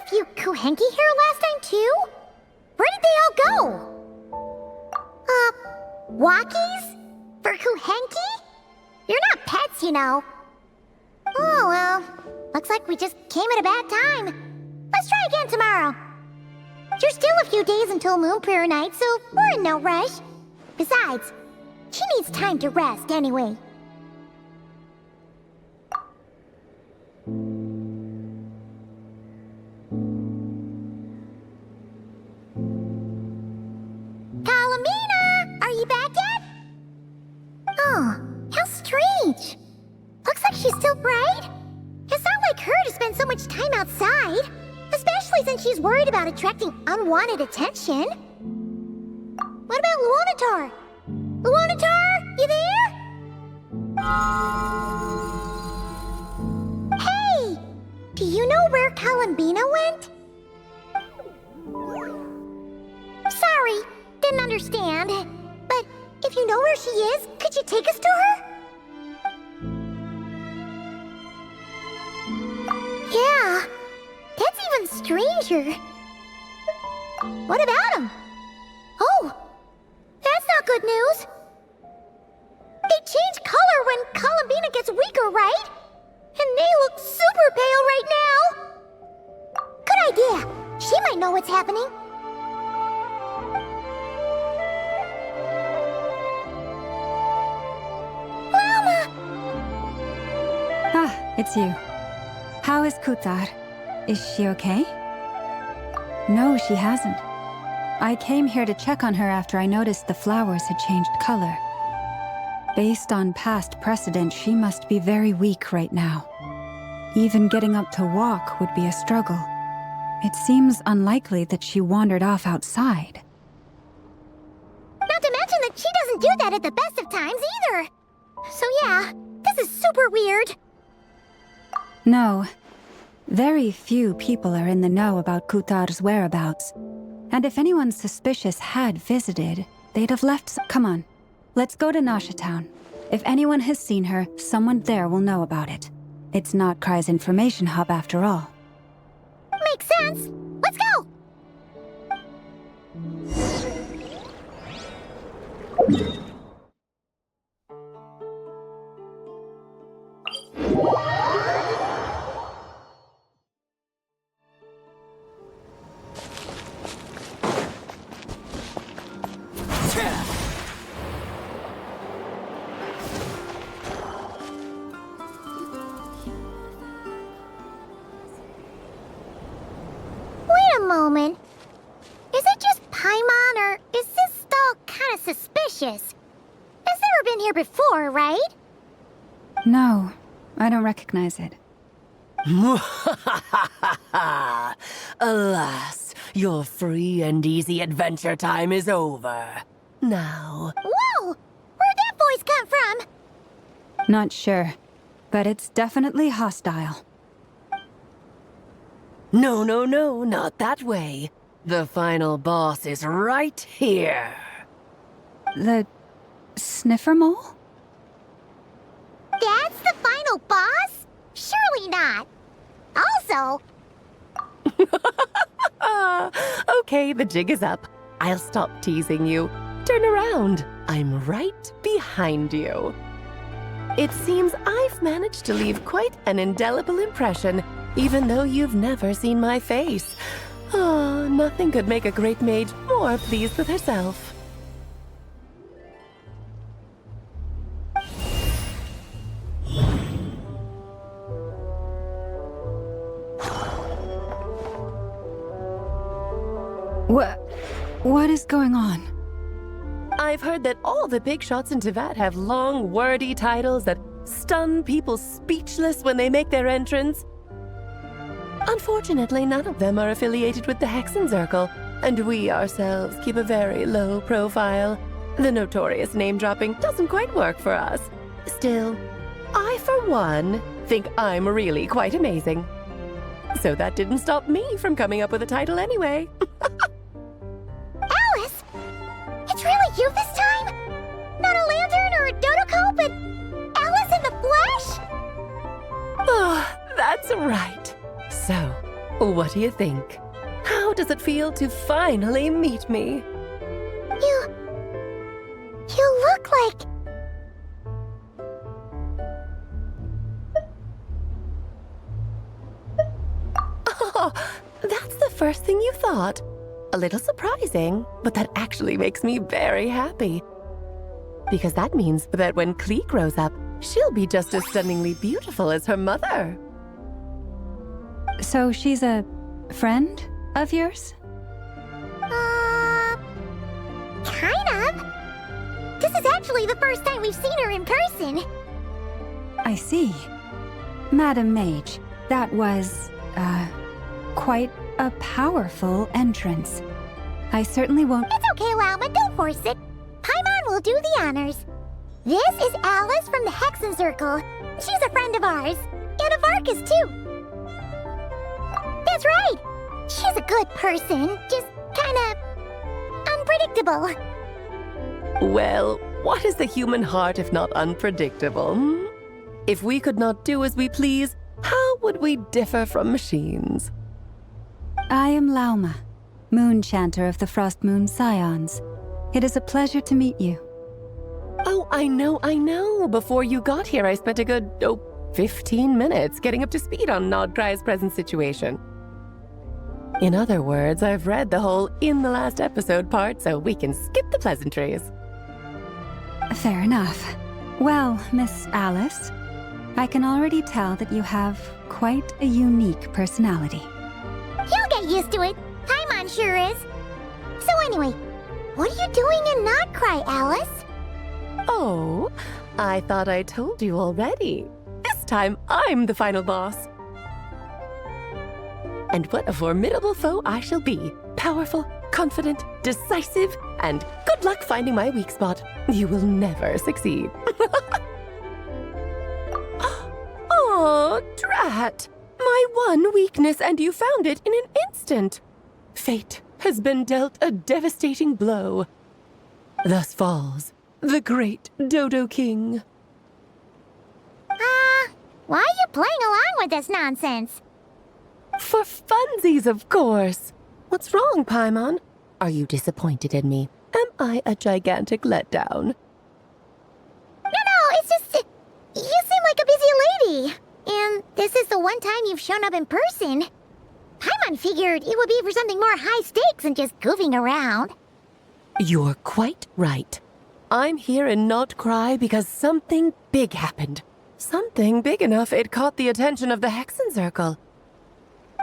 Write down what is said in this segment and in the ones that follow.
a few Kuhenki here last time too? Where did they all go? Walkies? For Kuhenki? You're not pets, you know. Oh, well, looks like we just came at a bad time. Let's try again tomorrow. There's still a few days until Moon Prayer Night, so we're in no rush. Besides, she needs time to rest anyway. Kalamina! Are you back yet? Oh, how strange. Looks like she's still bright. It's not like her to spend so much time outside, especially since she's worried about attracting unwanted attention. What about Luonatar? Luonatar, you there? Hey! Do you know where Kalambina went? Sorry, didn't understand. But if you know where she is, could you take us to her? Yeah, that's even stranger. What about him? Oh, that's not good news. They change color when Kalambina gets weaker, right? And they look super pale right now. Good idea. She might know what's happening. Mama! Ah, it's you. How is Kutar? Is she okay? No, she hasn't. I came here to check on her after I noticed the flowers had changed color. Based on past precedent, she must be very weak right now. Even getting up to walk would be a struggle. It seems unlikely that she wandered off outside. Not to mention that she doesn't do that at the best of times either. So yeah, this is super weird. No. Very few people are in the know about Kutar's whereabouts. And if anyone suspicious had visited, they'd have left Come on. Let's go to Nasha Town. If anyone has seen her, someone there will know about it. It's Nod-Krai's information hub after all. Makes sense. Let's go! Wait a moment. Is it just Paimon, or is this stall kind of suspicious? It's never been here before, right? No, I don't recognize it. Alas, your free and easy adventure time is over. Now... Whoa! Where'd that voice come from? Not sure, but it's definitely hostile. No, not that way. The final boss is right here. The sniffer mole? That's the final boss? Surely not. Also... Okay, the jig is up. I'll stop teasing you. Turn around. I'm right behind you. It seems I've managed to leave quite an indelible impression, even though you've never seen my face. Oh, nothing could make a great mage more pleased with herself. What is going on? I've heard that all the big shots in Teyvat have long, wordy titles that stun people speechless when they make their entrance. Unfortunately, none of them are affiliated with the Hexen Circle, and we ourselves keep a very low profile. The notorious name-dropping doesn't quite work for us. Still, I, for one, think I'm really quite amazing. So that didn't stop me from coming up with a title anyway. Alice! It's really you this time? Not a lantern or a Dodoko, but Alice in the flesh? Oh, that's right. So, What do you think? How does it feel to finally meet me? You look like... Oh, that's the first thing you thought. A little surprising, but that actually makes me very happy. Because that means that when Klee grows up, she'll be just as stunningly beautiful as her mother. So she's a friend of yours? Kind of. This is actually the first time we've seen her in person. I see. Madam Mage, that was, quite a powerful entrance. I certainly won't— It's okay, Lauma, don't force it. Paimon will do the honors. This is Alice from the Hexen Circle. She's a friend of ours. And of Arcus, too. That's right. She's a good person, just kinda... unpredictable. Well, what is the human heart if not unpredictable? If we could not do as we please, how would we differ from machines? I am Lauma, Moon Chanter of the Frost Moon Scions. It is a pleasure to meet you. Oh, I know. Before you got here, I spent a good, 15 minutes getting up to speed on Nod-Krai's present situation. In other words, I've read the whole "in the last episode" part, so we can skip the pleasantries. Fair enough. Well, Miss Alice, I can already tell that you have quite a unique personality. You'll get used to it. Paimon sure is. So anyway, what are you doing in Nod-Krai, Alice? Oh, I thought I told you already. This time, I'm the final boss. And what a formidable foe I shall be. Powerful, confident, decisive, and good luck finding my weak spot. You will never succeed. Oh, drat! My one weakness, and you found it in an instant. Fate has been dealt a devastating blow. Thus falls the great Dodo King. Why are you playing along with this nonsense? For funsies, of course. What's wrong, Paimon? Are you disappointed in me? Am I a gigantic letdown? No, it's just... you seem like a busy lady. And this is the one time you've shown up in person. Paimon figured it would be for something more high stakes than just goofing around. You're quite right. I'm here in Nod-Krai because something big happened. Something big enough it caught the attention of the Hexen Circle.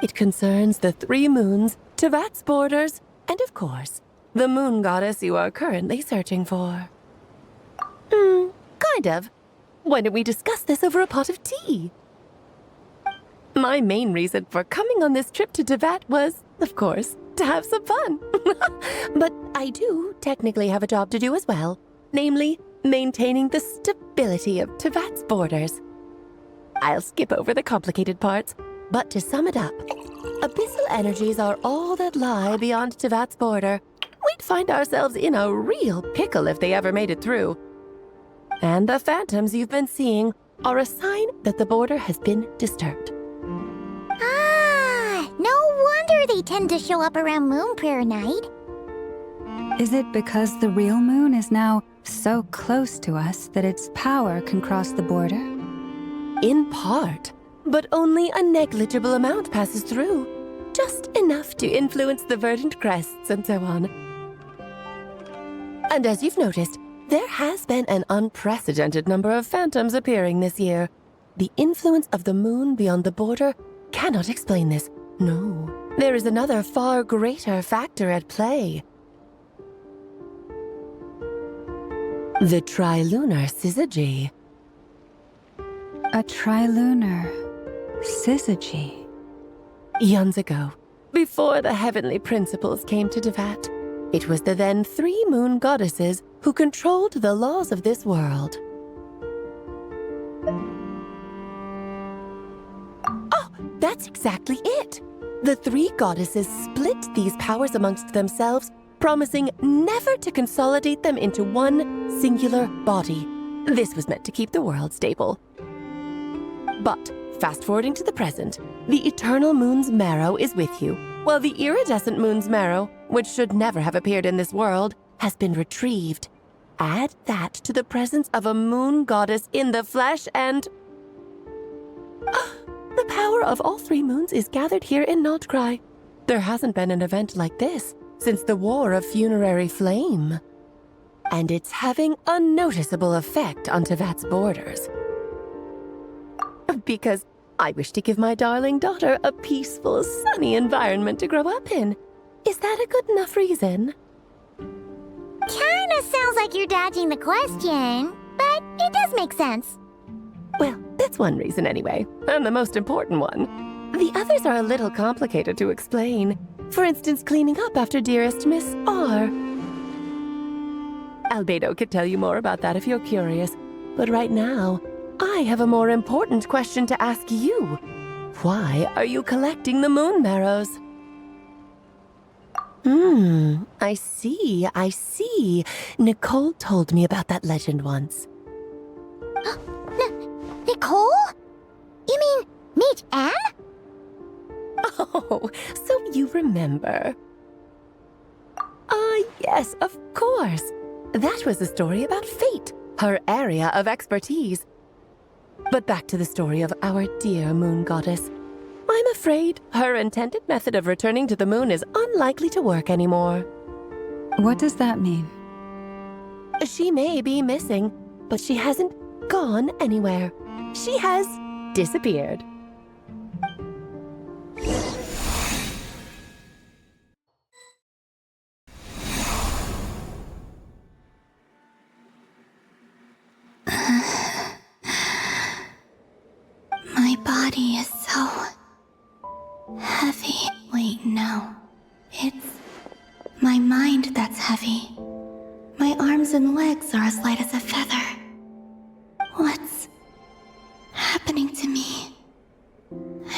It concerns the 3 moons, Tevat's borders, and of course, the moon goddess you are currently searching for. Kind of. Why don't we discuss this over a pot of tea? My main reason for coming on this trip to Tevat was, of course, to have some fun. But I do technically have a job to do as well, namely, maintaining the stability of Tevat's borders. I'll skip over the complicated parts, but to sum it up, abyssal energies are all that lie beyond Tevat's border. We'd find ourselves in a real pickle if they ever made it through. And the phantoms you've been seeing are a sign that the border has been disturbed. No wonder they tend to show up around Moon Prayer Night. Is it because the real moon is now so close to us that its power can cross the border? In part, but only a negligible amount passes through. Just enough to influence the verdant crests and so on. And as you've noticed, there has been an unprecedented number of phantoms appearing this year. The influence of the moon beyond the border cannot explain this. No, there is another far greater factor at play. The trilunar syzygy. A trilunar syzygy. Eons ago, before the heavenly principles came to Tevat, it was the then 3 moon goddesses who controlled the laws of this world. Oh, that's exactly it! The 3 goddesses split these powers amongst themselves, promising never to consolidate them into one singular body. This was meant to keep the world stable. But fast forwarding to the present, the eternal moon's marrow is with you, while the iridescent moon's marrow, which should never have appeared in this world, has been retrieved. Add that to the presence of a moon goddess in the flesh and... the power of all three moons is gathered here in Nod-Krai. There hasn't been an event like this since the War of Funerary Flame. And it's having a noticeable effect on Tevat's borders. Because I wish to give my darling daughter a peaceful, sunny environment to grow up in. Is that a good enough reason? Kinda sounds like you're dodging the question, but it does make sense. Well, that's one reason anyway, and the most important one. The others are a little complicated to explain. For instance, cleaning up after dearest Miss R. Albedo could tell you more about that if you're curious, but right now, I have a more important question to ask you. Why are you collecting the moon marrows? I see. Nicole told me about that legend once. Nicole? You mean Mage Anne? Oh, so you remember. Yes, of course. That was a story about fate, her area of expertise. But back to the story of our dear moon goddess. I'm afraid her intended method of returning to the moon is unlikely to work anymore. What does that mean? She may be missing, but she hasn't gone anywhere. She has disappeared. My body is so heavy. Wait, no. It's my mind that's heavy. My arms and legs are as light as a feather. What's happening to me?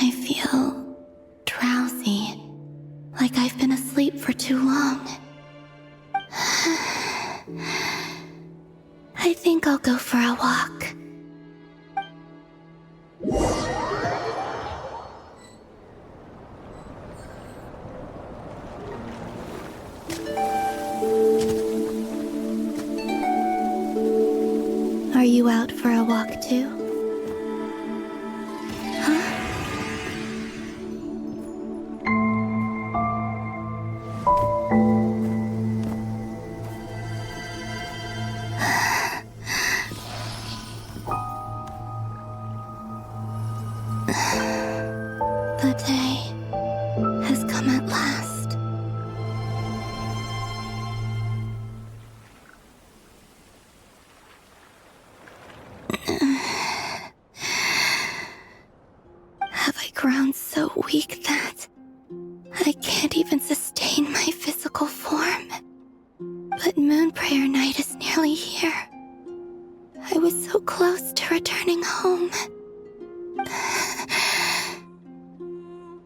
I feel drowsy, like I've been asleep for too long. I think I'll go for a walk. Are you out for a walk too? The day has come at last. Have I grown so weak that I can't even sustain my physical form? But Moon Prayer Night is nearly here. I was so close to returning home.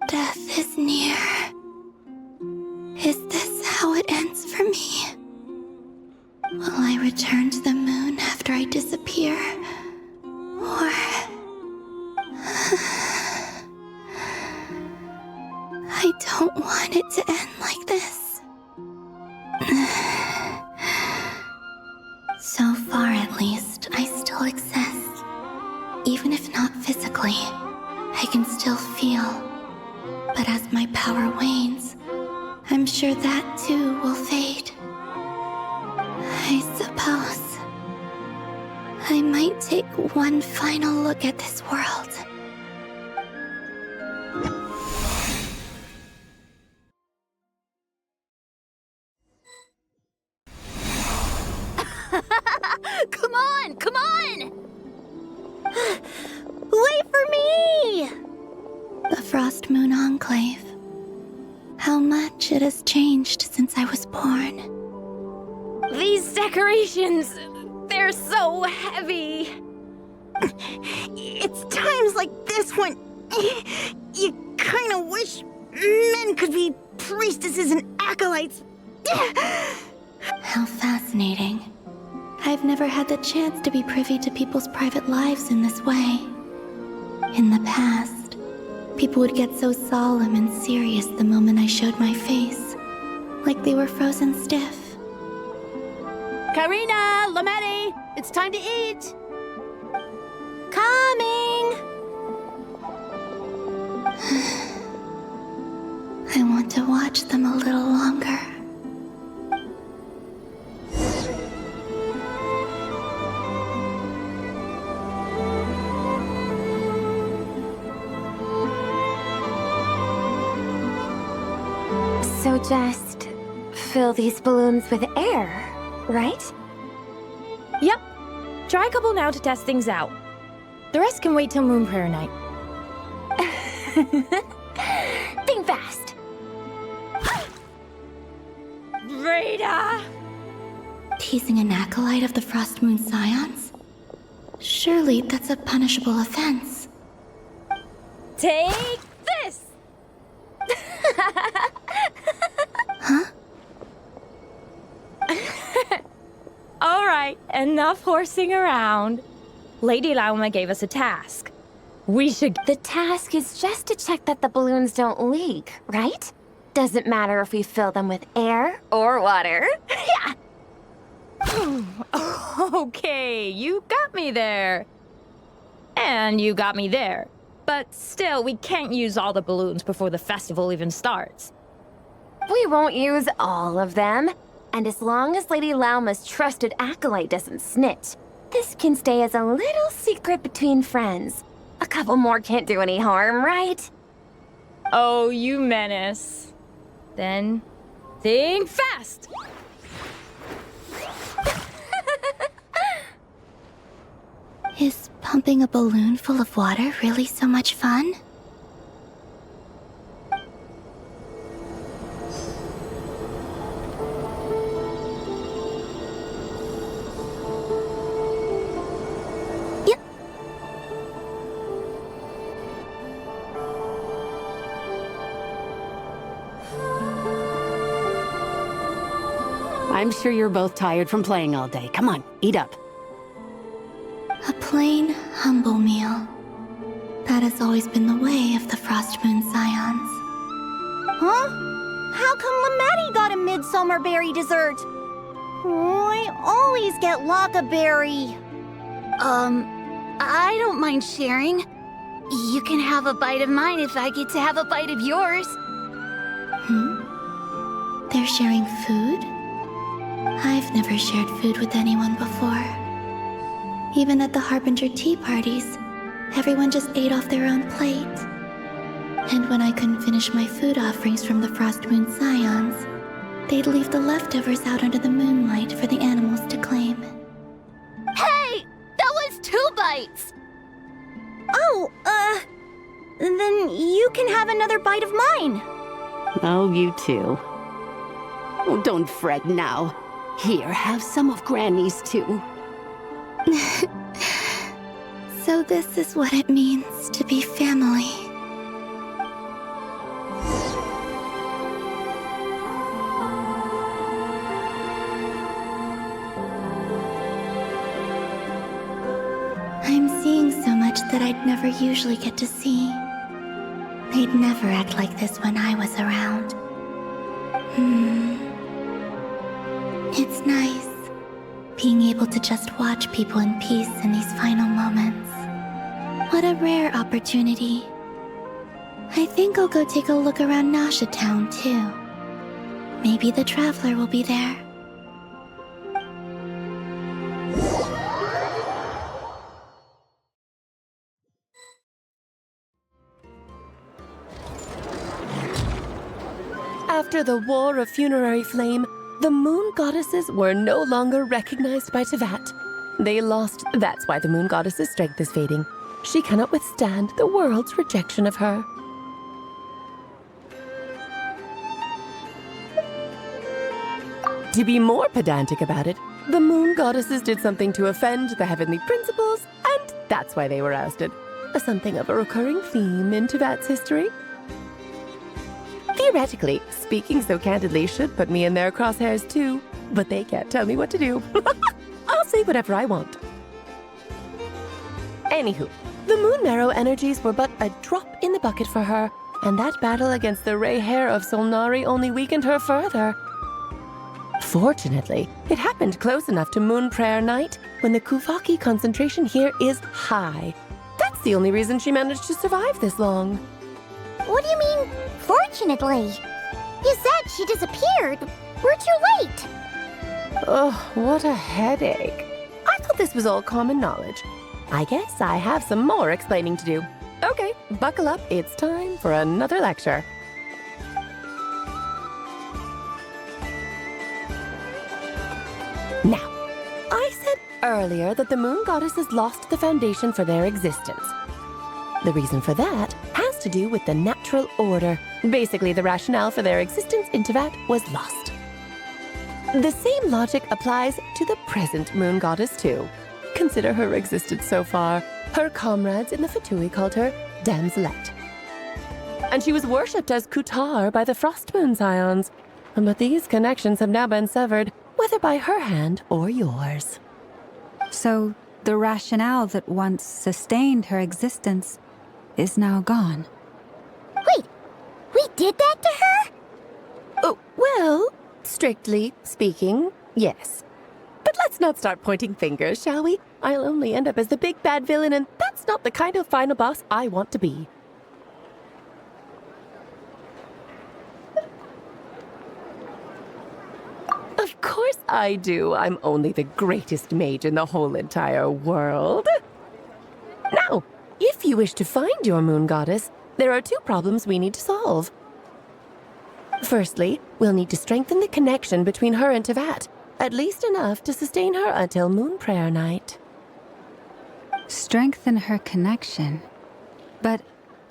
Death is near. Is this how it ends for me? Will I return to the moon after I disappear? Or... I don't want it to end like this. So far, at least, I still exist. Even if not physically, I can still feel. But as my power wanes, I'm sure that too will fade. I suppose I might take one final look at this world. Come on! Come on! Wait for me! The Frost Moon Enclave. How much it has changed since I was born. These decorations, they're so heavy. It's times like this when you kind of wish men could be priestesses and acolytes. How fascinating. I've never had the chance to be privy to people's private lives in this way. In the past, people would get so solemn and serious the moment I showed my face, like they were frozen stiff. Karina, Lametti, it's time to eat. Coming! I want to watch them a little longer. So just fill these balloons with air, right? Yep. Try a couple now to test things out. The rest can wait till Moon Prayer night. Think fast. Rita! Teasing an acolyte of the Frost Moon Scions? Surely that's a punishable offense. Take this! Huh? All right, enough horsing around. Lady Lauma gave us a task. We should... The task is just to check that the balloons don't leak, right? Doesn't matter if we fill them with air or water. Yeah. Okay, you got me there. And you got me there. But still, we can't use all the balloons before the festival even starts. We won't use all of them. And as long as Lady Lauma's trusted acolyte doesn't snitch, this can stay as a little secret between friends. A couple more can't do any harm, right? Oh, you menace. Then, think fast! Is pumping a balloon full of water really so much fun? Yep. I'm sure you're both tired from playing all day. Come on, eat up. A plain, humble meal. That has always been the way of the Frost Moon Scions. Huh? How come Lametti got a midsummer berry dessert? Oh, I always get Lockaberry. I don't mind sharing. You can have a bite of mine if I get to have a bite of yours. They're sharing food? I've never shared food with anyone before. Even at the Harbinger tea parties, everyone just ate off their own plate. And when I couldn't finish my food offerings from the Frost Moon Scions, they'd leave the leftovers out under the moonlight for the animals to claim. Hey! That was 2 bites! Oh, then you can have another bite of mine. Oh, you too. Oh, don't fret now. Here, have some of Granny's too. So this is what it means to be family. I'm seeing so much that I'd never usually get to see. They'd never act like this when I was around. It's nice, being able to just watch people in peace in these final moments. What a rare opportunity. I think I'll go take a look around Nasha Town, too. Maybe the Traveler will be there. After the War of Funerary Flame, the Moon Goddesses were no longer recognized by Tevat. They lost. That's why the Moon Goddess's strength is fading. She cannot withstand the world's rejection of her. To be more pedantic about it, the Moon Goddesses did something to offend the Heavenly Principles, and that's why they were ousted. Something of a recurring theme in Tevat's history. Theoretically, speaking so candidly should put me in their crosshairs too, but they can't tell me what to do. I'll say whatever I want. Anywho, The moon marrow energies were but a drop in the bucket for her, and that battle against the Ray Hair of Solnari only weakened her further. Fortunately, it happened close enough to Moon Prayer Night when the Kuvaki concentration here is high. That's the only reason she managed to survive this long. What do you mean, fortunately? You said she disappeared. We're too late. Oh, what a headache. I thought this was all common knowledge. I guess I have some more explaining to do. Okay, buckle up. It's time for another lecture. Now, I said earlier that the moon goddesses lost the foundation for their existence. The reason for that has to do with the natural order. Basically, the rationale for their existence in Teyvat was lost. The same logic applies to the present moon goddess too. Consider her existence so far. Her comrades in the Fatui called her Damselette. And she was worshipped as Kutar by the Frost Moon Scions. But these connections have now been severed, whether by her hand or yours. So, the rationale that once sustained her existence is now gone. Wait, we did that to her? Oh, well, strictly speaking, yes. But let's not start pointing fingers, shall we? I'll only end up as the big bad villain, and that's not the kind of final boss I want to be. Of course I do. I'm only the greatest mage in the whole entire world. Now, if you wish to find your moon goddess, there are two problems we need to solve. Firstly, we'll need to strengthen the connection between her and Teyvat, at least enough to sustain her until Moon Prayer Night. Strengthen her connection. But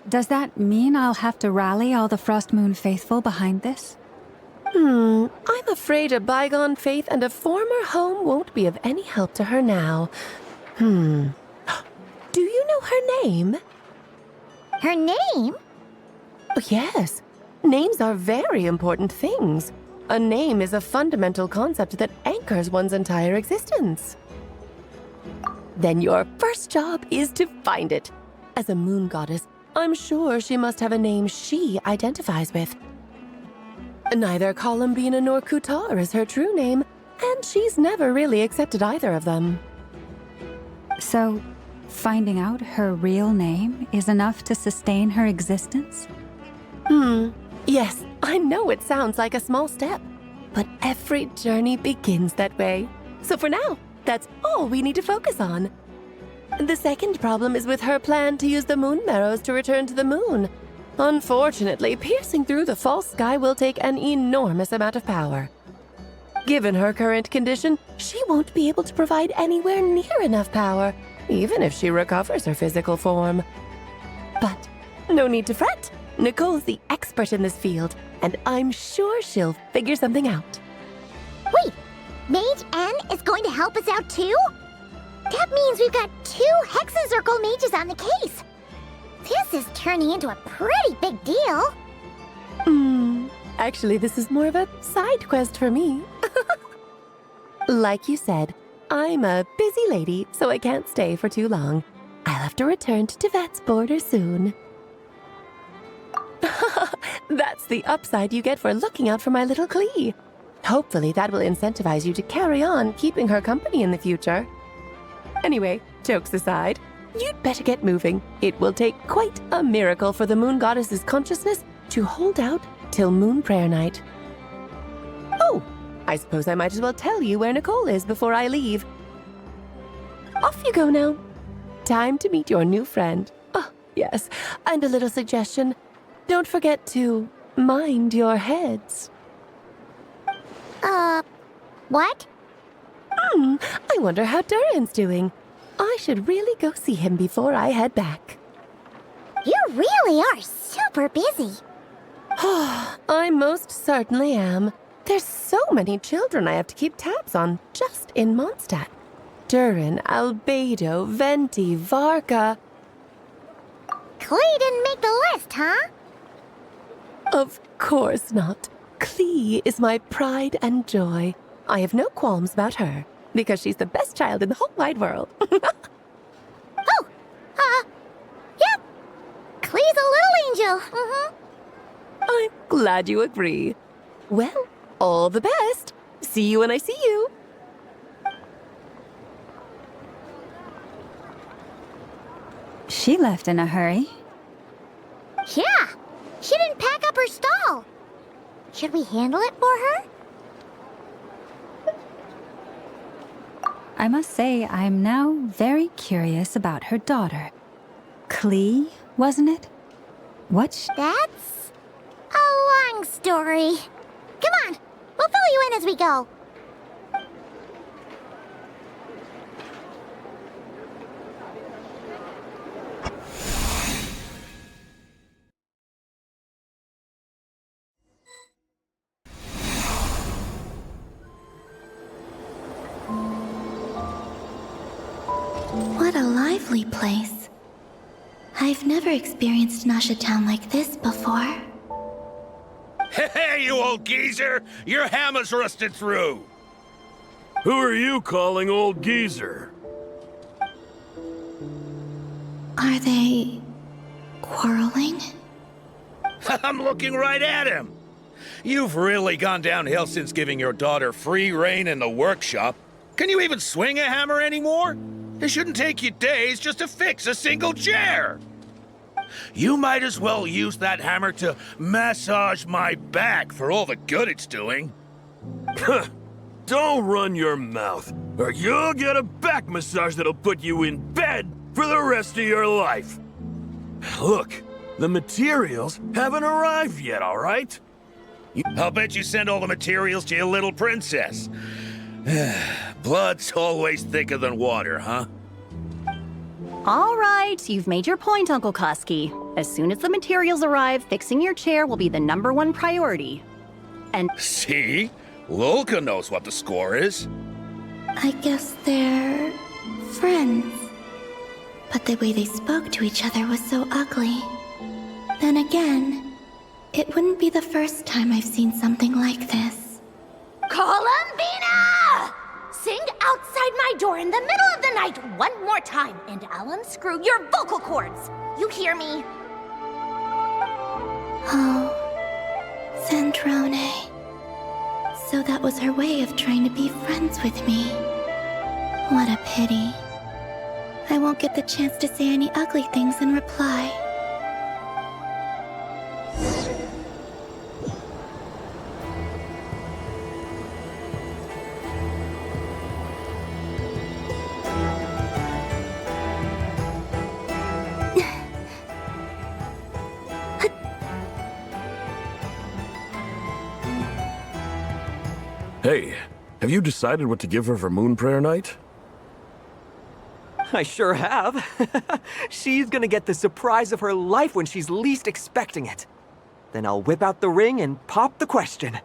does that mean I'll have to rally all the Frost Moon faithful behind this? I'm afraid a bygone faith and a former home won't be of any help to her now. Do you know her name? Her name? Oh, yes. Names are very important things. A name is a fundamental concept that anchors one's entire existence. Then your first job is to find it. As a moon goddess, I'm sure she must have a name she identifies with. Neither Columbina nor Kutar is her true name, and she's never really accepted either of them. So, finding out her real name is enough to sustain her existence? Yes, I know it sounds like a small step, but every journey begins that way. So for now, that's all we need to focus on. The second problem is with her plan to use the moon marrows to return to the moon. Unfortunately, piercing through the false sky will take an enormous amount of power. Given her current condition, she won't be able to provide anywhere near enough power, even if she recovers her physical form. But no need to fret. Nicole's the expert in this field, and I'm sure she'll figure something out. Wait, Mage N is going to help us out too? That means we've got 2 Hexacircle mages on the case. This is turning into a pretty big deal. Actually, this is more of a side quest for me. Like you said, I'm a busy lady, so I can't stay for too long. I'll have to return to Teyvat's border soon. That's the upside you get for looking out for my little Klee. Hopefully that will incentivize you to carry on keeping her company in the future. Anyway, jokes aside, you'd better get moving. It will take quite a miracle for the moon goddess's consciousness to hold out till Moon Prayer Night. Oh, I suppose I might as well tell you where Nicole is before I leave. Off you go now. Time to meet your new friend. Oh, yes, and a little suggestion. Don't forget to mind your heads. What? I wonder how Durin's doing. I should really go see him before I head back. You really are super busy. I most certainly am. There's so many children I have to keep tabs on just in Mondstadt. Durin, Albedo, Venti, Varka. Klee didn't make the list, huh? Of course not. Klee is my pride and joy. I have no qualms about her, because she's the best child in the whole wide world. angel. Mm-hmm. I'm glad you agree. Well, all the best. See you when I see you. She left in a hurry. Yeah, she didn't pack up her stall. Should we handle it for her? I must say, I'm now very curious about her daughter. Klee, wasn't it? That's a long story. Come on, we'll fill you in as we go. What a lively place. I've never experienced Nasha Town like this before. Hey, you old geezer! Your hammer's rusted through! Who are you calling old geezer? Are they quarreling? I'm looking right at him! You've really gone downhill since giving your daughter free rein in the workshop. Can you even swing a hammer anymore? It shouldn't take you days just to fix a single chair! You might as well use that hammer to massage my back for all the good it's doing. Don't run your mouth, or you'll get a back massage that'll put you in bed for the rest of your life. Look, the materials haven't arrived yet, all right? I'll bet you send all the materials to your little princess. Blood's always thicker than water, huh? All right, you've made your point, Uncle Koski. As soon as the materials arrive, fixing your chair will be the #1 priority. And See? Lolka knows what the score is. I guess they're friends. But the way they spoke to each other was so ugly. Then again, it wouldn't be the first time I've seen something like this. Columbina! Sing outside my door in the middle of the night one more time, and I'll unscrew your vocal cords. You hear me? Oh, Sandrone. So that was her way of trying to be friends with me. What a pity. I won't get the chance to say any ugly things in reply. Hey, have you decided what to give her for Moon Prayer Night? I sure have. She's gonna get the surprise of her life when she's least expecting it. Then I'll whip out the ring and pop the question.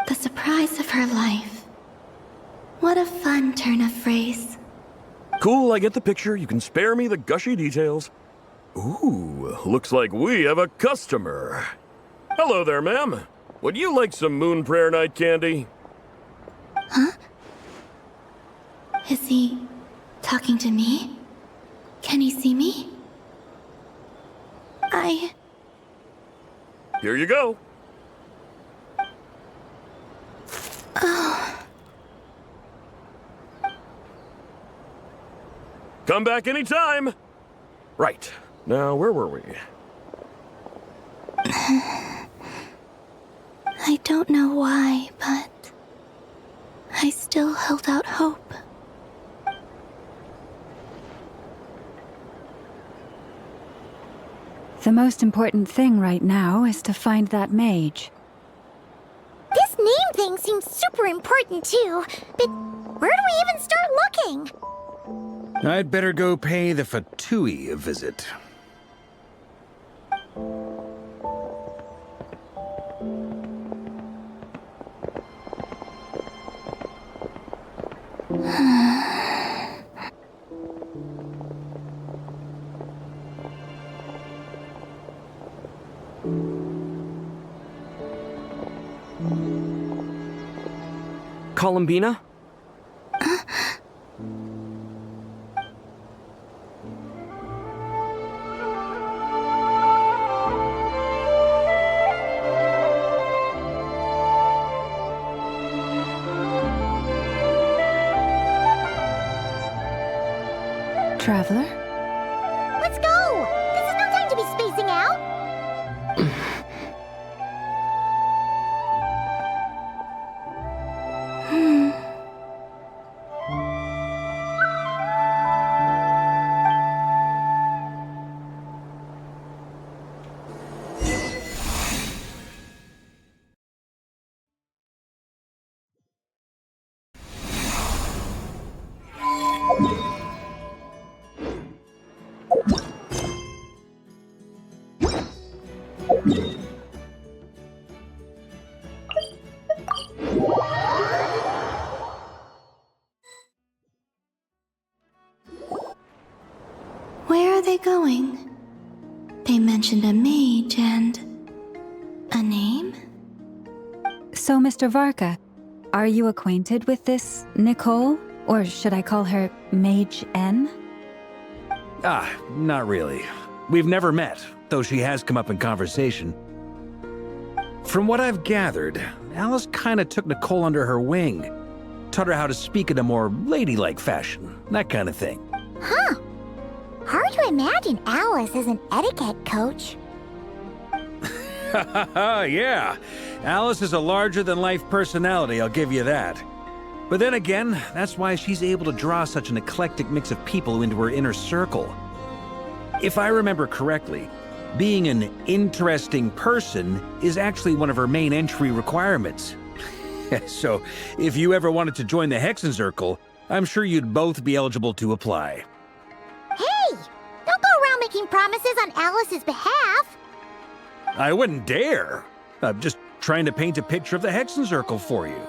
The surprise of her life. What a fun turn of phrase. Cool, I get the picture. You can spare me the gushy details. Ooh, looks like we have a customer. Hello there, ma'am. Would you like some Moon Prayer Night candy? Huh? Is he talking to me? Can he see me? Here you go. Oh. Come back anytime. Right. Now, where were we? I don't know why, but I still held out hope. The most important thing right now is to find that mage. This name thing seems super important too, but where do we even start looking? I'd better go pay the Fatui a visit. Columbina? traveler. Let's go! This is no time to be spacing out! Where are they going? They mentioned a mage and... a name? So, Mr. Varka, are you acquainted with this Nicole? Or should I call her Mage N? Ah, not really. We've never met, though she has come up in conversation. From what I've gathered, Alice kinda took Nicole under her wing. Taught her how to speak in a more ladylike fashion, that kind of thing. Huh. Hard to imagine Alice as an etiquette coach. Yeah, Alice is a larger-than-life personality, I'll give you that. But then again, that's why she's able to draw such an eclectic mix of people into her inner circle. If I remember correctly, being an interesting person is actually one of her main entry requirements. So, if you ever wanted to join the Hexenzirkel, I'm sure you'd both be eligible to apply. Hey! Don't go around making promises on Alice's behalf! I wouldn't dare. I'm just trying to paint a picture of the Hexenzirkel for you.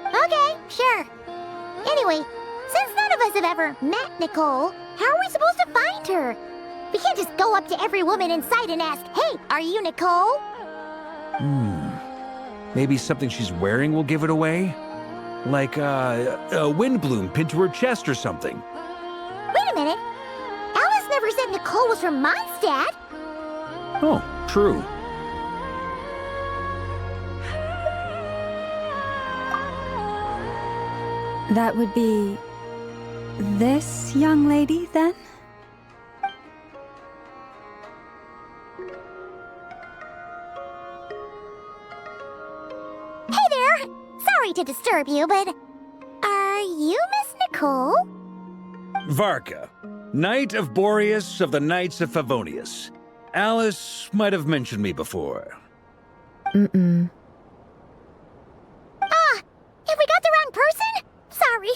Okay, sure. Anyway, since none of us have ever met Nicole, how are we supposed to find her? We can't just go up to every woman in sight and ask, "Hey, are you Nicole?" Maybe something she's wearing will give it away? Like a wind bloom pinned to her chest or something. Wait a minute. Alice never said Nicole was from Mondstadt. Oh, true. That would be... this young lady, then? Hey there! Sorry to disturb you, but... are you Miss Nicole? Varka, Knight of Boreas of the Knights of Favonius. Alice might have mentioned me before. Mm-mm. Ah! Have we got the wrong person? Sorry.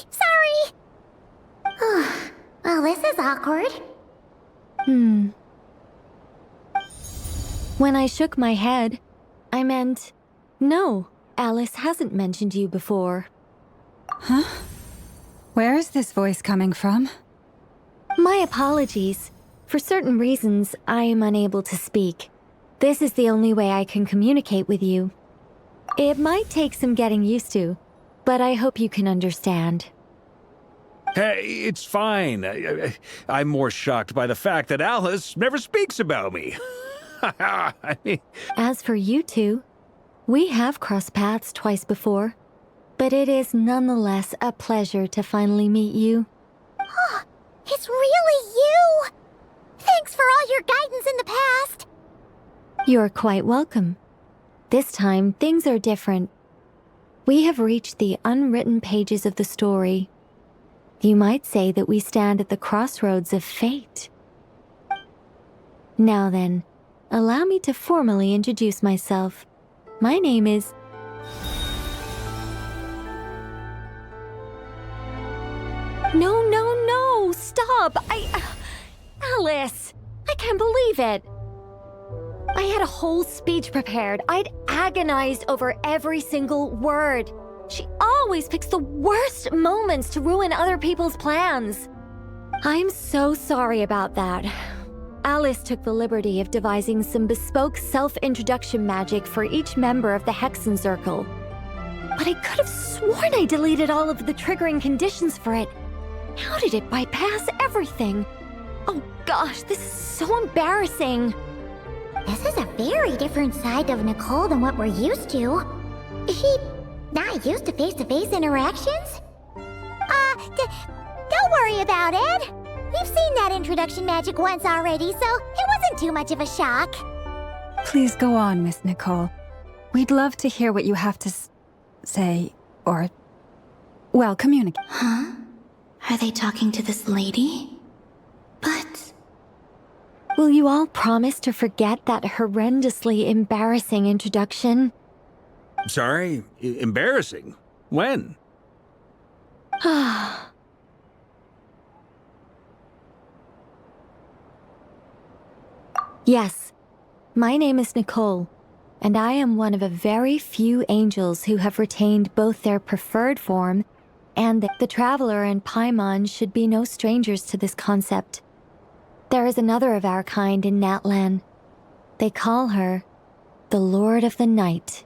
Well, this is awkward. When I shook my head, I meant, no, Alice hasn't mentioned you before. Huh? Where is this voice coming from? My apologies. For certain reasons, I am unable to speak. This is the only way I can communicate with you. It might take some getting used to, but I hope you can understand. Hey, it's fine. I'm more shocked by the fact that Alice never speaks about me. I mean... As for you two, we have crossed paths twice before, but it is nonetheless a pleasure to finally meet you. Oh, it's really you! Thanks for all your guidance in the past! You're quite welcome. This time, things are different. We have reached the unwritten pages of the story. You might say that we stand at the crossroads of fate. Now then, allow me to formally introduce myself. My name is... No, stop! Alice! I can't believe it! I had a whole speech prepared. I'd agonized over every single word. She always picks the worst moments to ruin other people's plans. I'm so sorry about that. Alice took the liberty of devising some bespoke self-introduction magic for each member of the Hexenzirkel. But I could have sworn I deleted all of the triggering conditions for it. How did it bypass everything? Oh gosh, this is so embarrassing. This is a very different side of Nicole than what we're used to. Is she not used to face-to-face interactions? Don't worry about it. We've seen that introduction magic once already, so it wasn't too much of a shock. Please go on, Miss Nicole. We'd love to hear what you have to say, or, well, communicate. Huh? Are they talking to this lady? But... Will you all promise to forget that horrendously embarrassing introduction? Sorry? Embarrassing? When? Yes, my name is Nicole, and I am one of a very few angels who have retained both their preferred form and the Traveler and Paimon should be no strangers to this concept. There is another of our kind in Natlan. They call her the Lord of the Night.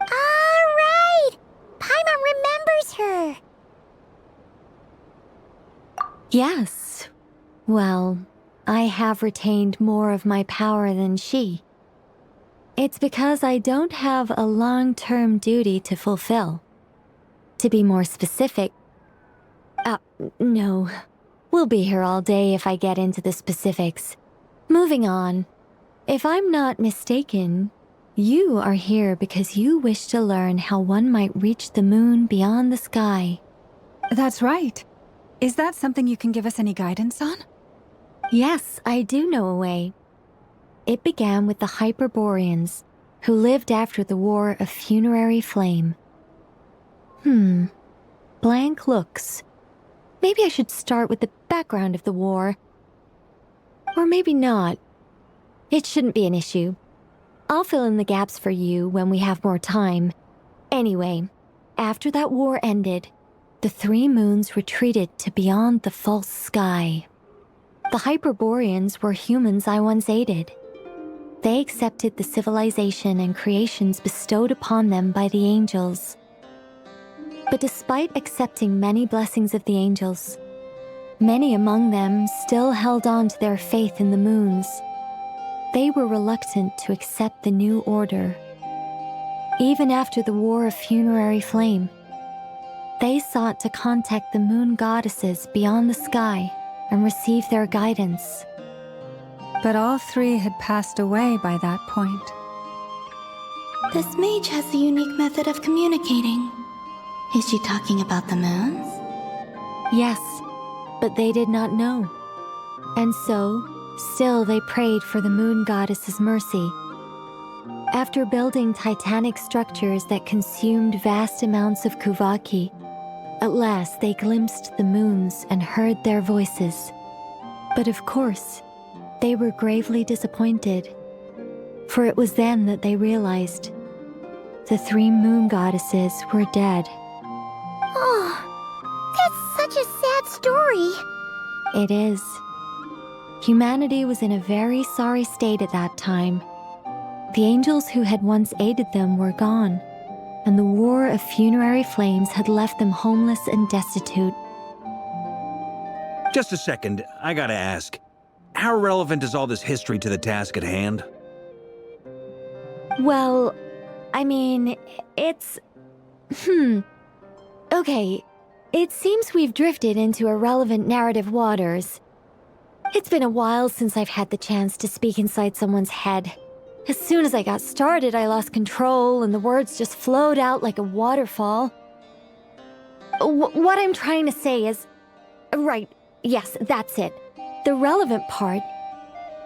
Right! Paimon remembers her! Yes. Well, I have retained more of my power than she. It's because I don't have a long-term duty to fulfill. To be more specific... no. We'll be here all day if I get into the specifics. Moving on. If I'm not mistaken, you are here because you wish to learn how one might reach the moon beyond the sky. That's right. Is that something you can give us any guidance on? Yes, I do know a way. It began with the Hyperboreans, who lived after the War of Funerary Flame. Blank looks. Maybe I should start with the background of the war. Or maybe not. It shouldn't be an issue. I'll fill in the gaps for you when we have more time. Anyway, after that war ended, the three moons retreated to beyond the false sky. The Hyperboreans were humans I once aided. They accepted the civilization and creations bestowed upon them by the angels. But despite accepting many blessings of the angels, many among them still held on to their faith in the moons. They were reluctant to accept the new order. Even after the War of Funerary Flame, they sought to contact the moon goddesses beyond the sky and receive their guidance. But all three had passed away by that point. This mage has a unique method of communicating. Is she talking about the moons? Yes, but they did not know. And so, still they prayed for the moon goddess's mercy. After building titanic structures that consumed vast amounts of Kuvaki, at last they glimpsed the moons and heard their voices. But of course, they were gravely disappointed. For it was then that they realized the three moon goddesses were dead. Oh, that's such a sad story. It is. Humanity was in a very sorry state at that time. The angels who had once aided them were gone, and the War of Funerary Flames had left them homeless and destitute. Just a second, I gotta ask. How relevant is all this history to the task at hand? Well, I mean, it's... Okay, it seems we've drifted into irrelevant narrative waters. It's been a while since I've had the chance to speak inside someone's head. As soon as I got started, I lost control and the words just flowed out like a waterfall. What I'm trying to say is... Right, yes, that's it. The relevant part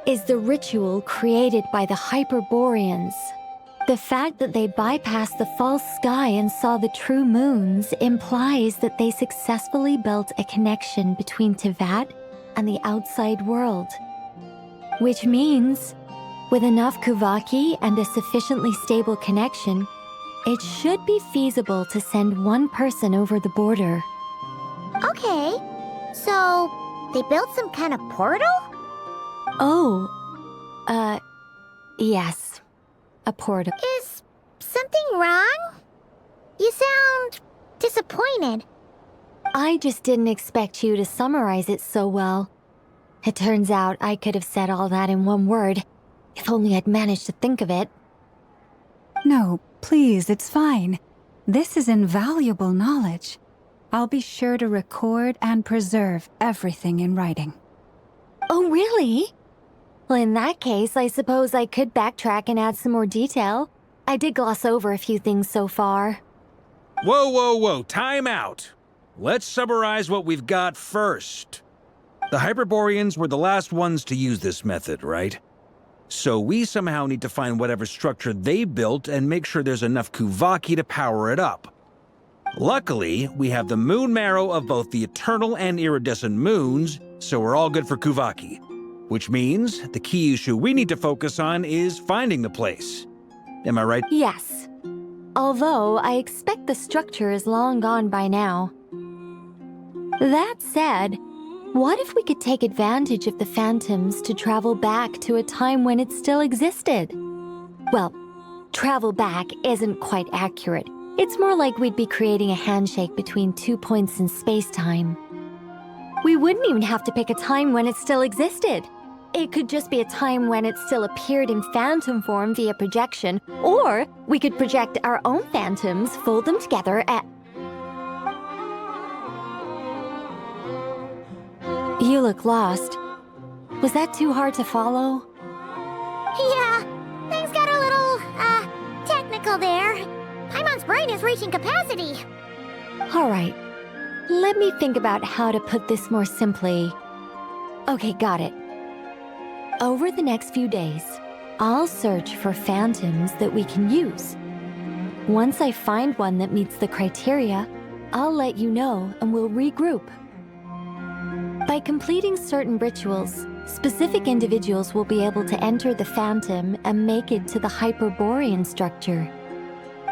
is the ritual created by the Hyperboreans. The fact that they bypassed the false sky and saw the true moons implies that they successfully built a connection between Tevat and the outside world. Which means, with enough Kuvaki and a sufficiently stable connection, it should be feasible to send one person over the border. Okay, so they built some kind of portal? Oh, yes. A portal. Is something wrong? You sound disappointed. I just didn't expect you to summarize it so well. It turns out I could have said all that in one word, if only I'd managed to think of it. No, please, it's fine. This is invaluable knowledge. I'll be sure to record and preserve everything in writing. Oh, really? Well, in that case, I suppose I could backtrack and add some more detail. I did gloss over a few things so far. Whoa, whoa, whoa, time out. Let's summarize what we've got first. The Hyperboreans were the last ones to use this method, right? So we somehow need to find whatever structure they built and make sure there's enough Kuvaki to power it up. Luckily, we have the moon marrow of both the eternal and iridescent moons, so we're all good for Kuvaki. Which means the key issue we need to focus on is finding the place. Am I right? Yes. Although, I expect the structure is long gone by now. That said, what if we could take advantage of the phantoms to travel back to a time when it still existed? Well, travel back isn't quite accurate. It's more like we'd be creating a handshake between 2 points in space-time. We wouldn't even have to pick a time when it still existed. It could just be a time when it still appeared in phantom form via projection, or we could project our own phantoms, fold them together, and... You look lost. Was that too hard to follow? Yeah, things got a little, technical there. Paimon's brain is reaching capacity. All right. Let me think about how to put this more simply. Okay, got it. Over the next few days, I'll search for phantoms that we can use. Once I find one that meets the criteria, I'll let you know and we'll regroup. By completing certain rituals, specific individuals will be able to enter the phantom and make it to the Hyperborean structure.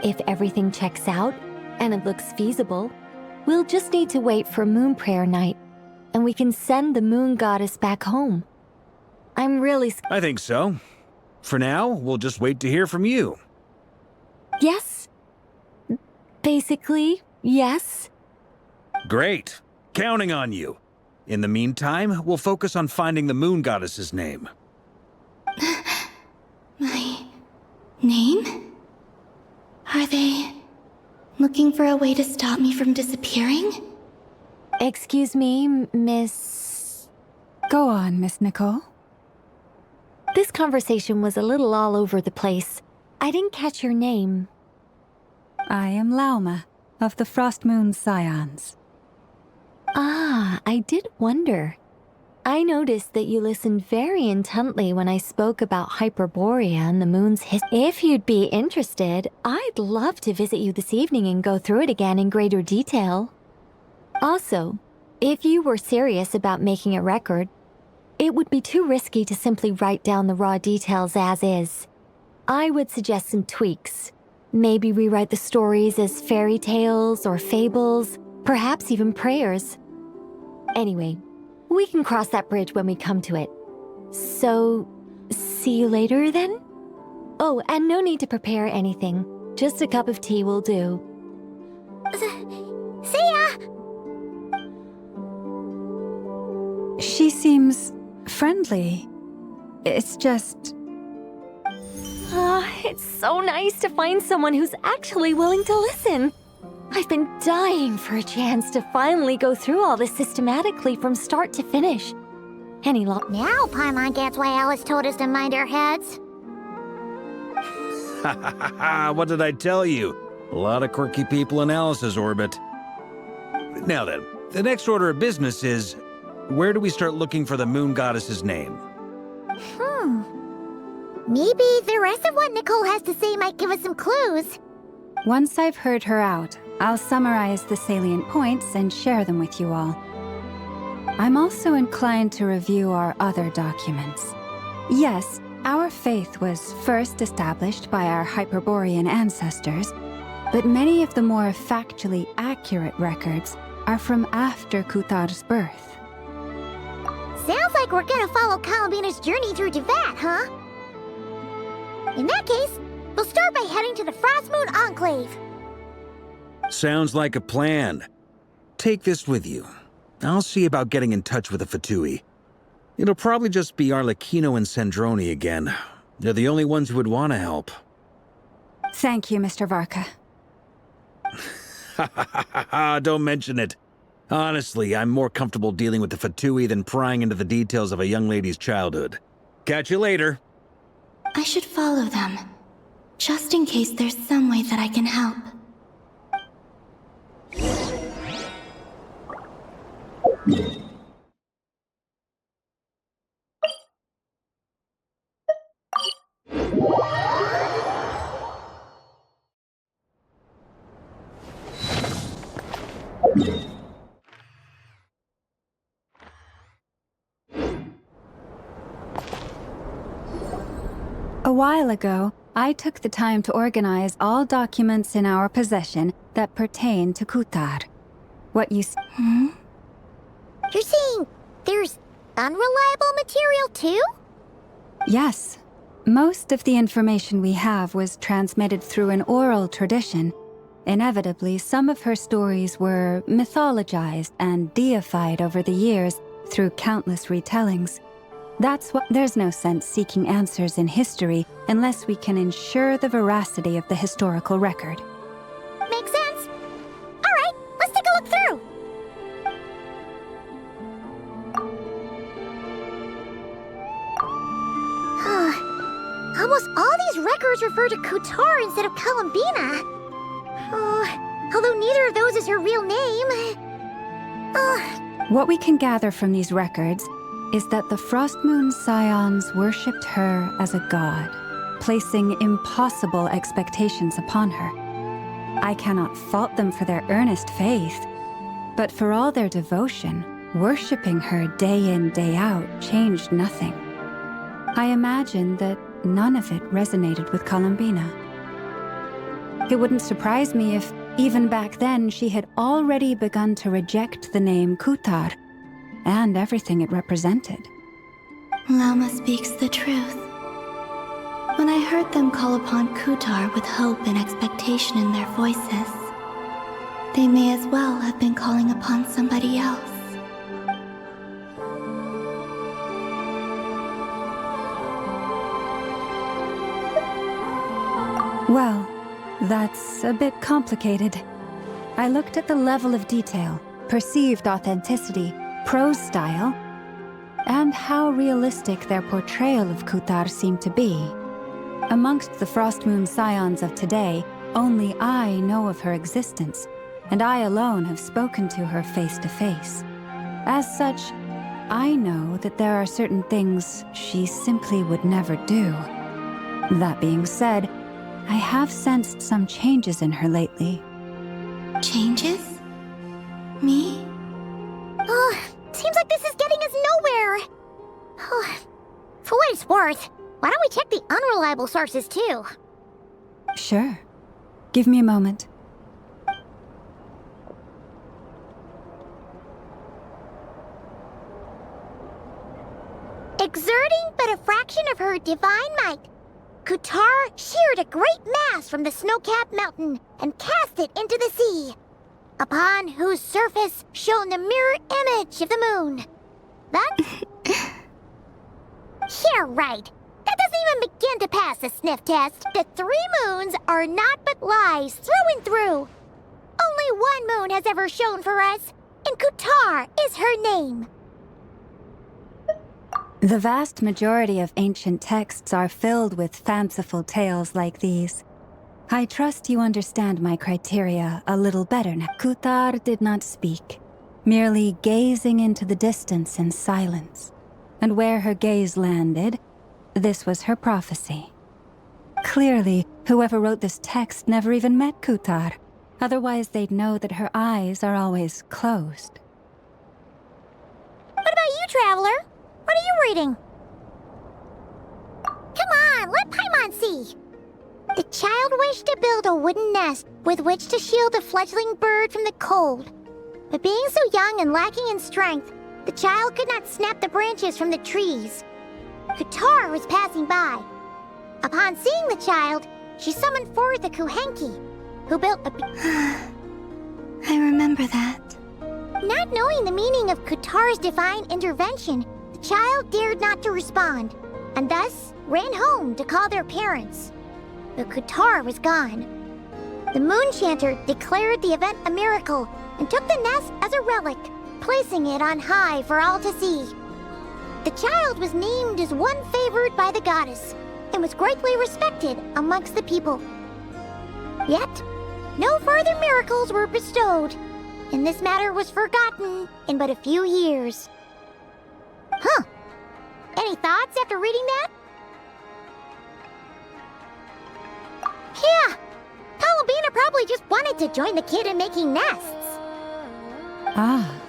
If everything checks out, and it looks feasible, we'll just need to wait for Moon Prayer Night, and we can send the Moon Goddess back home. I'm really... I think so. For now, we'll just wait to hear from you. Yes. Basically, yes. Great. Counting on you. In the meantime, we'll focus on finding the Moon Goddess's name. My name? Are they looking for a way to stop me from disappearing? Excuse me, Miss... Go on, Miss Nicole. This conversation was a little all over the place. I didn't catch your name. I am Lauma, of the Frost Moon Scions. Ah, I did wonder. I noticed that you listened very intently when I spoke about Hyperborea and the moon's history. If you'd be interested, I'd love to visit you this evening and go through it again in greater detail. Also, if you were serious about making a record, it would be too risky to simply write down the raw details as is. I would suggest some tweaks. Maybe rewrite the stories as fairy tales or fables, perhaps even prayers. Anyway, we can cross that bridge when we come to it. So, see you later then? Oh, and no need to prepare anything. Just a cup of tea will do. See ya! She seems friendly. It's just... It's so nice to find someone who's actually willing to listen. I've been dying for a chance to finally go through all this systematically from start to finish. Now Paimon gets why Alice told us to mind our heads. Ha ha ha ha, what did I tell you? A lot of quirky people in Alice's orbit. Now then, the next order of business is, where do we start looking for the Moon Goddess's name? Maybe the rest of what Nicole has to say might give us some clues. Once I've heard her out, I'll summarize the salient points and share them with you all. I'm also inclined to review our other documents. Yes, our faith was first established by our Hyperborean ancestors, but many of the more factually accurate records are from after Kuthar's birth. Sounds like we're gonna follow Columbina's journey through Teyvat, huh? In that case, we'll start by heading to the Frost Moon Enclave. Sounds like a plan. Take this with you. I'll see about getting in touch with the Fatui. It'll probably just be Arlecchino and Sandroni again. They're the only ones who would want to help. Thank you, Mr. Varka. Don't mention it. Honestly, I'm more comfortable dealing with the Fatui than prying into the details of a young lady's childhood. Catch you later. I should follow them, just in case there's some way that I can help. A while ago, I took the time to organize all documents in our possession that pertain to Kutar. What you You're saying there's unreliable material too? Yes. Most of the information we have was transmitted through an oral tradition. Inevitably, some of her stories were mythologized and deified over the years through countless retellings. There's no sense seeking answers in history unless we can ensure the veracity of the historical record. Makes sense. All right, let's take a look through. Almost all these records refer to Kutar instead of Columbina. Although neither of those is her real name. What we can gather from these records is that the Frost Moon Scions worshipped her as a god, placing impossible expectations upon her. I cannot fault them for their earnest faith, but for all their devotion, worshipping her day in, day out changed nothing. I imagine that none of it resonated with Columbina. It wouldn't surprise me if, even back then, she had already begun to reject the name Kutar and everything it represented. Lauma speaks the truth. When I heard them call upon Kutar with hope and expectation in their voices, they may as well have been calling upon somebody else. Well, that's a bit complicated. I looked at the level of detail, perceived authenticity, prose style, and how realistic their portrayal of Kutar seemed to be. Amongst the Frost Moon Scions of today, only I know of her existence, and I alone have spoken to her face to face. As such, I know that there are certain things she simply would never do. That being said, I have sensed some changes in her lately. Changes? Me? Seems like this is getting us nowhere. For what it's worth, why don't we check the unreliable sources too? Sure. Give me a moment. Exerting but a fraction of her divine might, Kutar sheared a great mass from the snow-capped mountain and cast it into the sea, upon whose surface shone the mirror image of the moon. That? Yeah, right. That doesn't even begin to pass the sniff test. The 3 moons are not but lies through and through. Only one moon has ever shone for us, and Kutar is her name. The vast majority of ancient texts are filled with fanciful tales like these. I trust you understand my criteria a little better now. Kutar did not speak, merely gazing into the distance in silence. And where her gaze landed, this was her prophecy. Clearly, whoever wrote this text never even met Kutar. Otherwise, they'd know that her eyes are always closed. What about you, Traveler? What are you reading? Come on, let Paimon see. The child wished to build a wooden nest with which to shield a fledgling bird from the cold. But being so young and lacking in strength, the child could not snap the branches from the trees. Kutar was passing by. Upon seeing the child, she summoned forth the Kuhenki, who built a... I remember that. Not knowing the meaning of Kutar's divine intervention, the child dared not to respond, and thus ran home to call their parents. But Kutar was gone. The moon chanter declared the event a miracle and took the nest as a relic, placing it on high for all to see. The child was named as one favored by the goddess and was greatly respected amongst the people. Yet, no further miracles were bestowed, and this matter was forgotten in but a few years. Huh. Any thoughts after reading that? Yeah. Columbina probably just wanted to join the kid in making nests. Ah.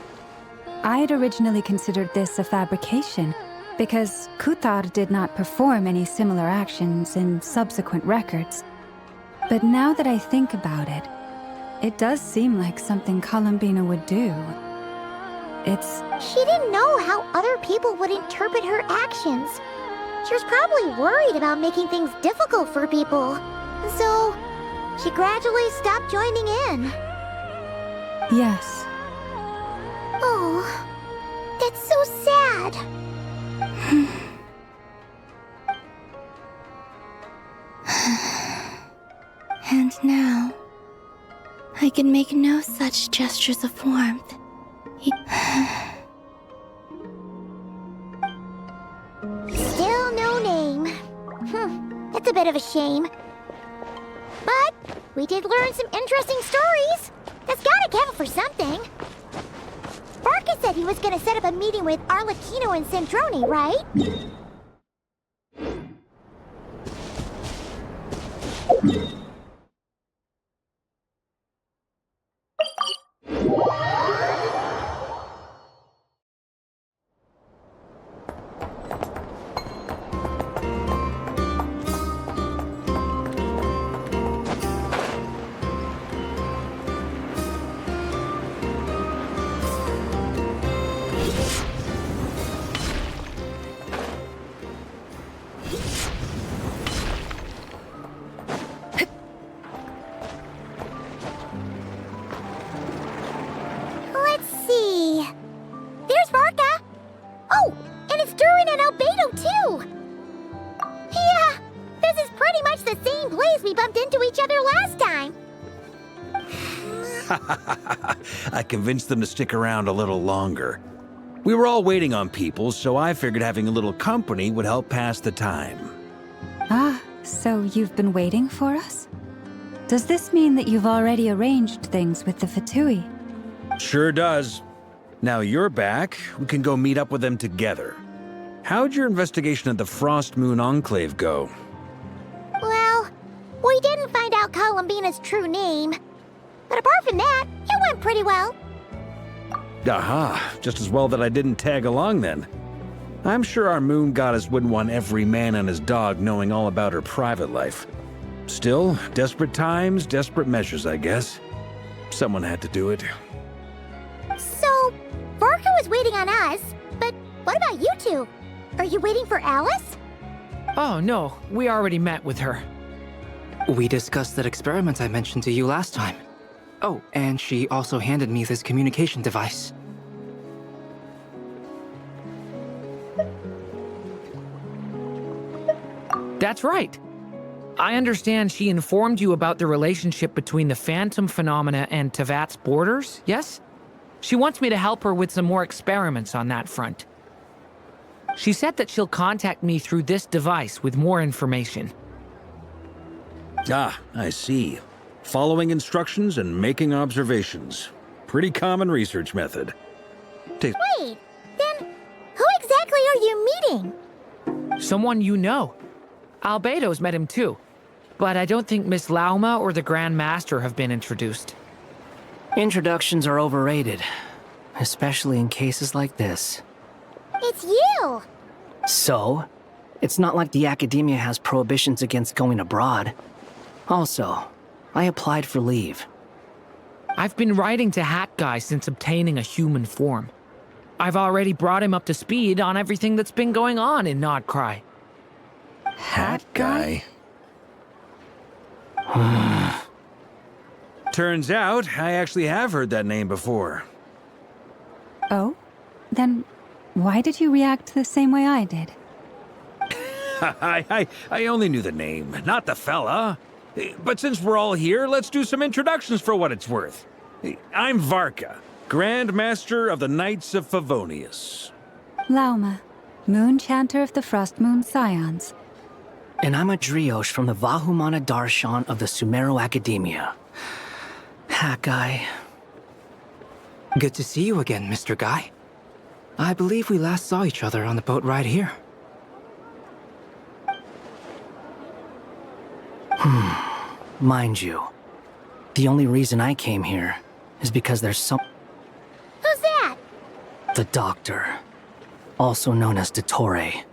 I had originally considered this a fabrication, because Kuthar did not perform any similar actions in subsequent records. But now that I think about it, it does seem like something Columbina would do. She didn't know how other people would interpret her actions. She was probably worried about making things difficult for people. So, she gradually stopped joining in. Yes. Oh, that's so sad. And now, I can make no such gestures of warmth. Still no name. That's a bit of a shame. But we did learn some interesting stories. That's gotta count for something. Barca said he was gonna set up a meeting with Arlecchino and Centroni, right? I convinced them to stick around a little longer. We were all waiting on people, so I figured having a little company would help pass the time. Ah, so you've been waiting for us? Does this mean that you've already arranged things with the Fatui? Sure does. Now you're back, we can go meet up with them together. How'd your investigation of the Frost Moon Enclave go? Well, we didn't find out Columbina's true name. But apart from that, it went pretty well. Aha, just as well that I didn't tag along then. I'm sure our moon goddess wouldn't want every man and his dog knowing all about her private life. Still, desperate times, desperate measures, I guess. Someone had to do it. So, Varka was waiting on us, but what about you two? Are you waiting for Alice? Oh no, we already met with her. We discussed that experiment I mentioned to you last time. Oh, and she also handed me this communication device. That's right. I understand she informed you about the relationship between the phantom phenomena and Tevat's borders, yes? She wants me to help her with some more experiments on that front. She said that she'll contact me through this device with more information. Ah, I see. Following instructions and making observations. Pretty common research method. Wait, then who exactly are you meeting? Someone you know. Albedo's met him too. But I don't think Miss Lauma or the Grand Master have been introduced. Introductions are overrated, especially in cases like this. It's you! So? It's not like the Academia has prohibitions against going abroad. Also, I applied for leave. I've been writing to Hat Guy since obtaining a human form. I've already brought him up to speed on everything that's been going on in Nod-Krai. Hat Guy? Turns out, I actually have heard that name before. Oh? Then why did you react the same way I did? I only knew the name, not the fella. But since we're all here, let's do some introductions for what it's worth. I'm Varka, Grand Master of the Knights of Favonius. Lauma, Moon Chanter of the Frost Moon Scions. And I'm a Drioche from the Vahumana Darshan of the Sumero Academia. Hat guy. Good to see you again, Mr. Guy. I believe we last saw each other on the boat ride here. Mind you, the only reason I came here is because there's some... Who's that? The Doctor, also known as Dottore.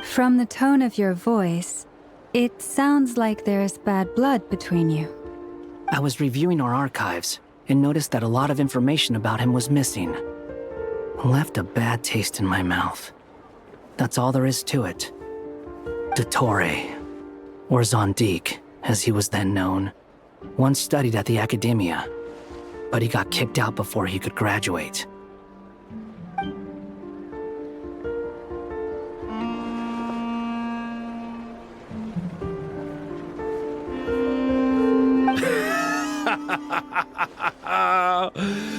From the tone of your voice, it sounds like there's bad blood between you. I was reviewing our archives and noticed that a lot of information about him was missing. Left a bad taste in my mouth. That's all there is to it. Dottore, or Zondique, as he was then known, once studied at the Academia, but he got kicked out before he could graduate.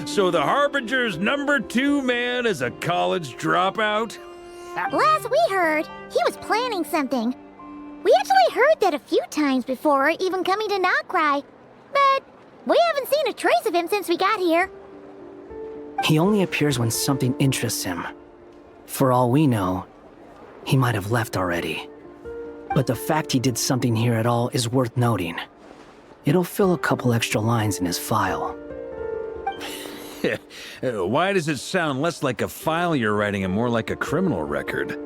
So the Harbinger's #2 man is a college dropout? Last we heard, he was planning something. We actually heard that a few times before, even coming to Nod-Krai, but we haven't seen a trace of him since we got here. He only appears when something interests him. For all we know, he might have left already. But the fact he did something here at all is worth noting. It'll fill a couple extra lines in his file. Why does it sound less like a file you're writing and more like a criminal record?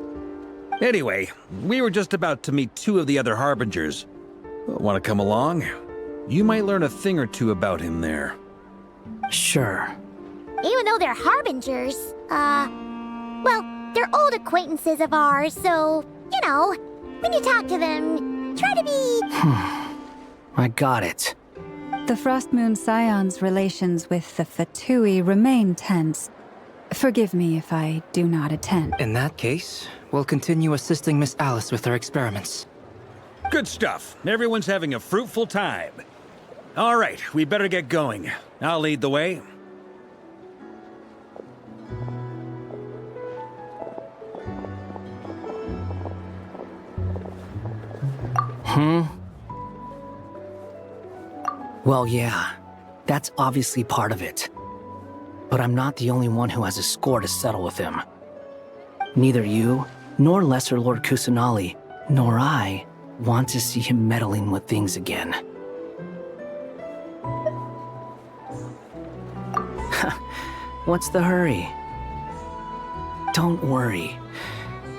Anyway, we were just about to meet 2 of the other Harbingers. Want to come along? You might learn a thing or two about him there. Sure. Even though they're Harbingers, well, they're old acquaintances of ours, so, you know, when you talk to them, try to be... I got it. The Frost Moon Scions' relations with the Fatui remain tense. Forgive me if I do not attend. In that case, we'll continue assisting Miss Alice with her experiments. Good stuff. Everyone's having a fruitful time. All right, we better get going. I'll lead the way. Well, yeah, that's obviously part of it. But I'm not the only one who has a score to settle with him. Neither you, nor Lesser Lord Kusanali, nor I want to see him meddling with things again. What's the hurry? Don't worry.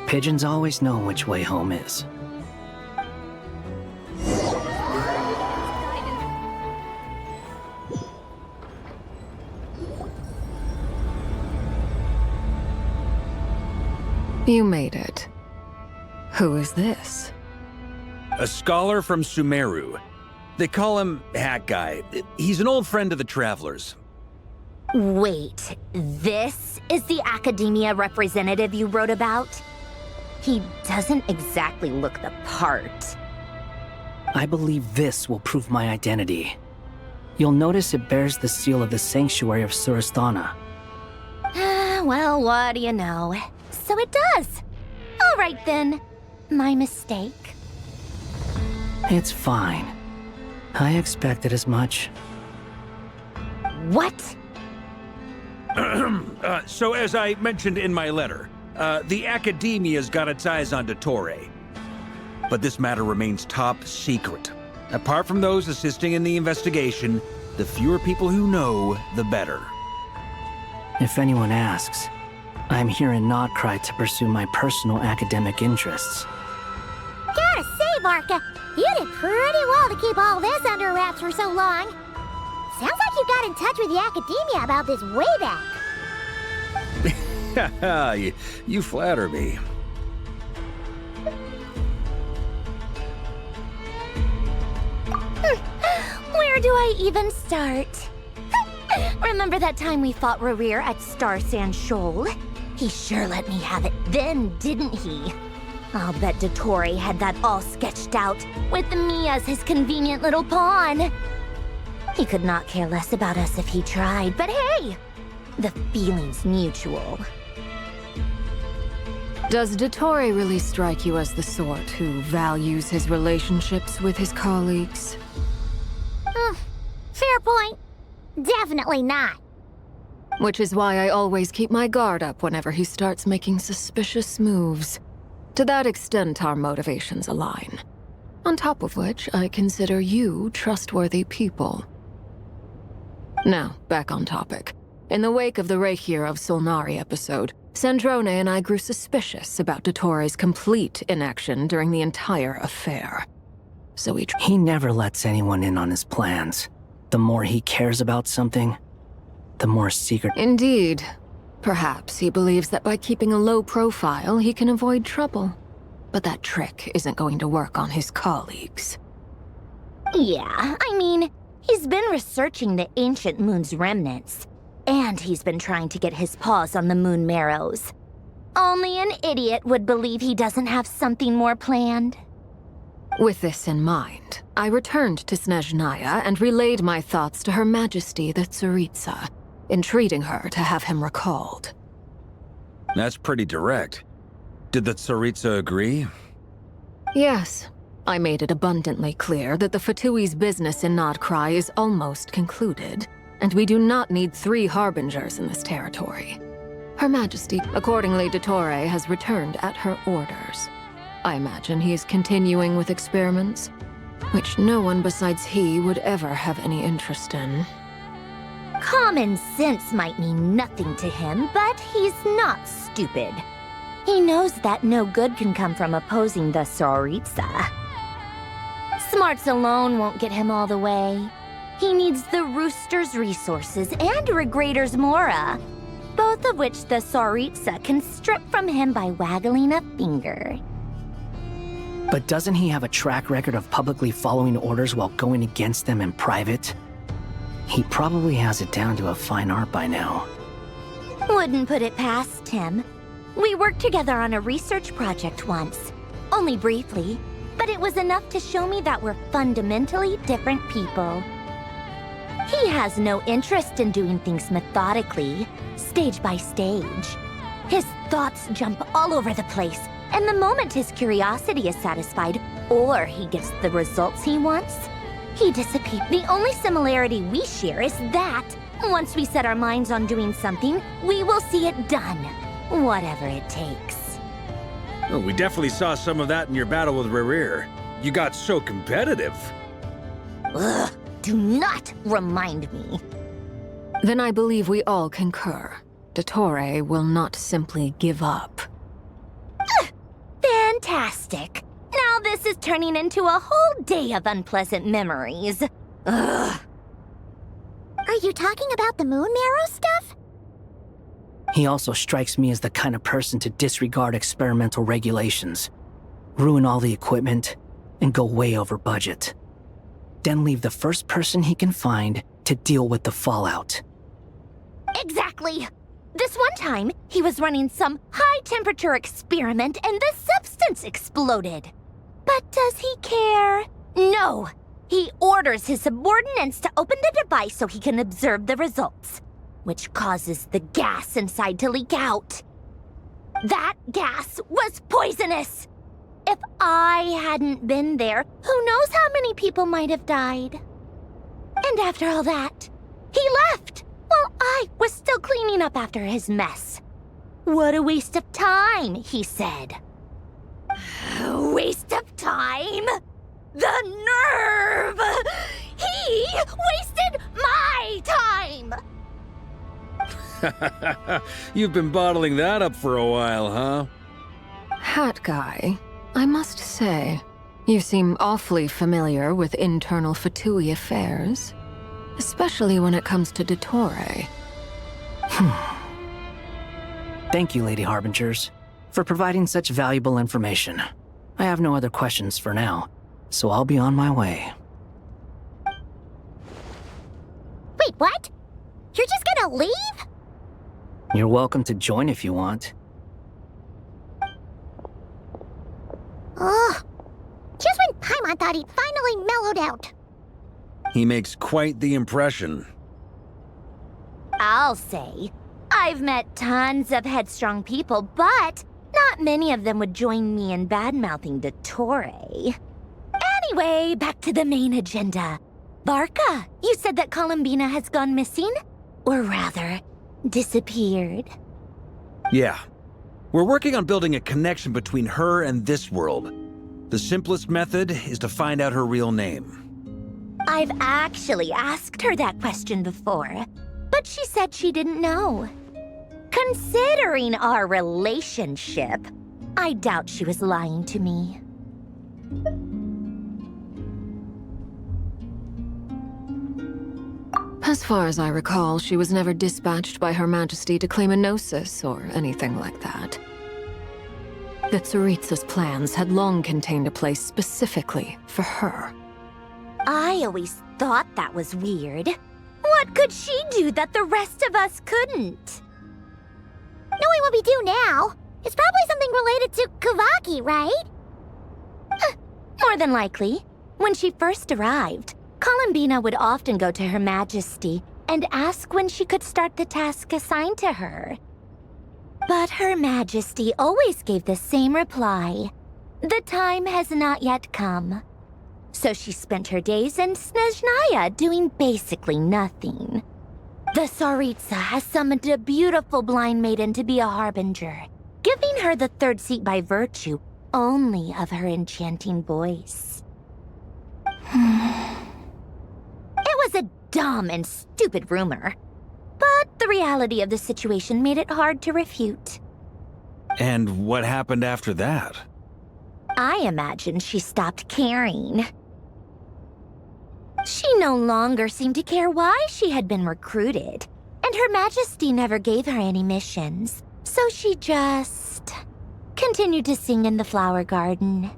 Pigeons always know which way home is. You made it. Who is this? A scholar from Sumeru. They call him Hat Guy. He's an old friend of the Travelers. Wait, this is the Academia representative you wrote about? He doesn't exactly look the part. I believe this will prove my identity. You'll notice it bears the seal of the Sanctuary of Surasthana. Well, what do you know? So it does. All right then. My mistake. It's fine. I expected as much. What? So as I mentioned in my letter, the Academia's got its eyes on Dottore. But this matter remains top secret. Apart from those assisting in the investigation, the fewer people who know, the better. If anyone asks, I'm here in Nod-Krai to pursue my personal academic interests. Gotta say, Varka, you did pretty well to keep all this under wraps for so long. Sounds like you got in touch with the Academia about this way back. You flatter me. Where do I even start? Remember that time we fought Rerir at Star Sand Shoal? He sure let me have it then, didn't he? I'll bet Dottore had that all sketched out, with me as his convenient little pawn. He could not care less about us if he tried, but hey! The feeling's mutual. Does Dottore really strike you as the sort who values his relationships with his colleagues? Fair point. Definitely not. Which is why I always keep my guard up whenever he starts making suspicious moves. To that extent, our motivations align. On top of which, I consider you trustworthy people. Now, back on topic. In the wake of the Reikir of Solnari episode, Sandrone and I grew suspicious about Dottore's complete inaction during the entire affair. So He never lets anyone in on his plans. The more he cares about something, the more secret... Indeed. Perhaps he believes that by keeping a low profile, he can avoid trouble. But that trick isn't going to work on his colleagues. Yeah, I mean, he's been researching the ancient moon's remnants. And he's been trying to get his paws on the moon marrows. Only an idiot would believe he doesn't have something more planned. With this in mind, I returned to Snezhnaya and relayed my thoughts to Her Majesty the Tsaritsa, entreating her to have him recalled. That's pretty direct. Did the Tsaritsa agree? Yes. I made it abundantly clear that the Fatui's business in Nod-Krai is almost concluded, and we do not need 3 harbingers in this territory. Her Majesty, accordingly, Dottore has returned at her orders. I imagine he is continuing with experiments, which no one besides he would ever have any interest in. Common sense might mean nothing to him, but he's not stupid. He knows that no good can come from opposing the Tsaritsa. Smarts alone won't get him all the way. He needs the Rooster's resources and Regrator's Mora, both of which the Tsaritsa can strip from him by waggling a finger. But doesn't he have a track record of publicly following orders while going against them in private? He probably has it down to a fine art by now. Wouldn't put it past him. We worked together on a research project once. Only briefly, but it was enough to show me that we're fundamentally different people. He has no interest in doing things methodically, stage by stage. His thoughts jump all over the place, and the moment his curiosity is satisfied, or he gets the results he wants, he disappears. The only similarity we share is that, once we set our minds on doing something, we will see it done, whatever it takes. Oh, we definitely saw some of that in your battle with Rerir. You got so competitive. Ugh, do not remind me. Then I believe we all concur. Dottore will not simply give up. Fantastic. Now this is turning into a whole day of unpleasant memories. Ugh. Are you talking about the moon marrow stuff? He also strikes me as the kind of person to disregard experimental regulations, ruin all the equipment, and go way over budget. Then leave the first person he can find to deal with the fallout. Exactly. This one time, he was running some high-temperature experiment and the substance exploded. But does he care? No. He orders his subordinates to open the device so he can observe the results, which causes the gas inside to leak out. That gas was poisonous. If I hadn't been there, who knows how many people might have died. And after all that, he left while I was still cleaning up after his mess. What a waste of time, he said. Waste of time? The nerve! He wasted my time! You've been bottling that up for a while, huh? Hat guy, I must say, you seem awfully familiar with internal Fatui affairs. Especially when it comes to Dottore. Thank you, Lady Harbingers, for providing such valuable information. I have no other questions for now, so I'll be on my way. Wait, what? You're just gonna leave? You're welcome to join if you want. thought he'd finally mellowed out. He makes quite the impression. I'll say. I've met tons of headstrong people, but not many of them would join me in bad-mouthing Dottore. Anyway, back to the main agenda. Barca, you said that Columbina has gone missing? Or rather, disappeared. Yeah. We're working on building a connection between her and this world. The simplest method is to find out her real name. I've actually asked her that question before, but she said she didn't know. Considering our relationship, I doubt she was lying to me. As far as I recall, she was never dispatched by Her Majesty to claim a gnosis or anything like that. The Tsaritsa's plans had long contained a place specifically for her. I always thought that was weird. What could she do that the rest of us couldn't? Knowing what we do now, it's probably something related to Kavaki, right? More than likely. When she first arrived, Columbina would often go to Her Majesty and ask when she could start the task assigned to her. But Her Majesty always gave the same reply. The time has not yet come. So she spent her days in Snezhnaya doing basically nothing. The Tsaritsa has summoned a beautiful blind maiden to be a harbinger, giving her the third seat by virtue only of her enchanting voice. It was a dumb and stupid rumor, but the reality of the situation made it hard to refute. And what happened after that? I imagine she stopped caring. She no longer seemed to care why she had been recruited, and Her Majesty never gave her any missions, so she just continued to sing in the flower garden.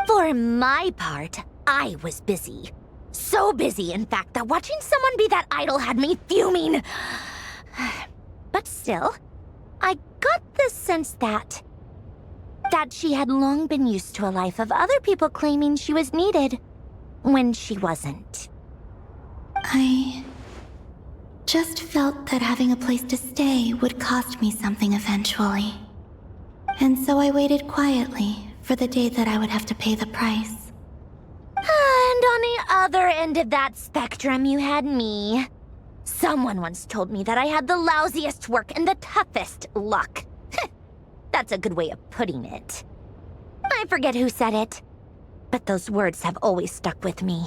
For my part, I was busy. So busy, in fact, that watching someone be that idol had me fuming. But still, I got the sense that she had long been used to a life of other people claiming she was needed when she wasn't. I just felt that having a place to stay would cost me something eventually. And so I waited quietly for the day that I would have to pay the price. And on the other end of that spectrum, you had me. Someone once told me that I had the lousiest work and the toughest luck. That's a good way of putting it. I forget who said it, but those words have always stuck with me.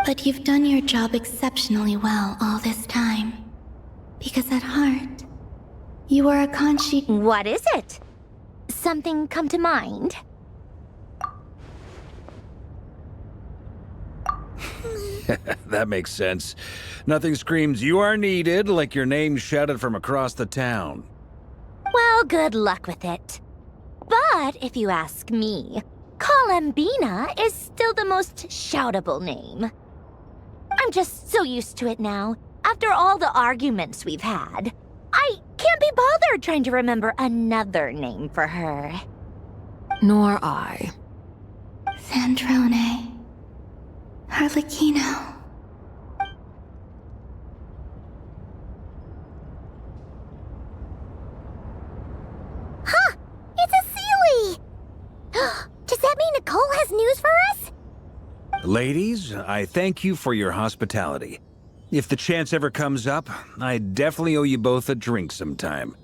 But you've done your job exceptionally well all this time. Because at heart, you are a Kanshi. What is it? Something come to mind? That makes sense. Nothing screams "you are needed" like your name shouted from across the town. Well, good luck with it. But if you ask me, Columbina is still the most shoutable name. I'm just so used to it now, after all the arguments we've had. I can't be bothered trying to remember another name for her. Nor I. Sandrone. Arlecchino. Huh! It's a Sealy! Does that mean Nicole has news for us? Ladies, I thank you for your hospitality. If the chance ever comes up, I definitely owe you both a drink sometime.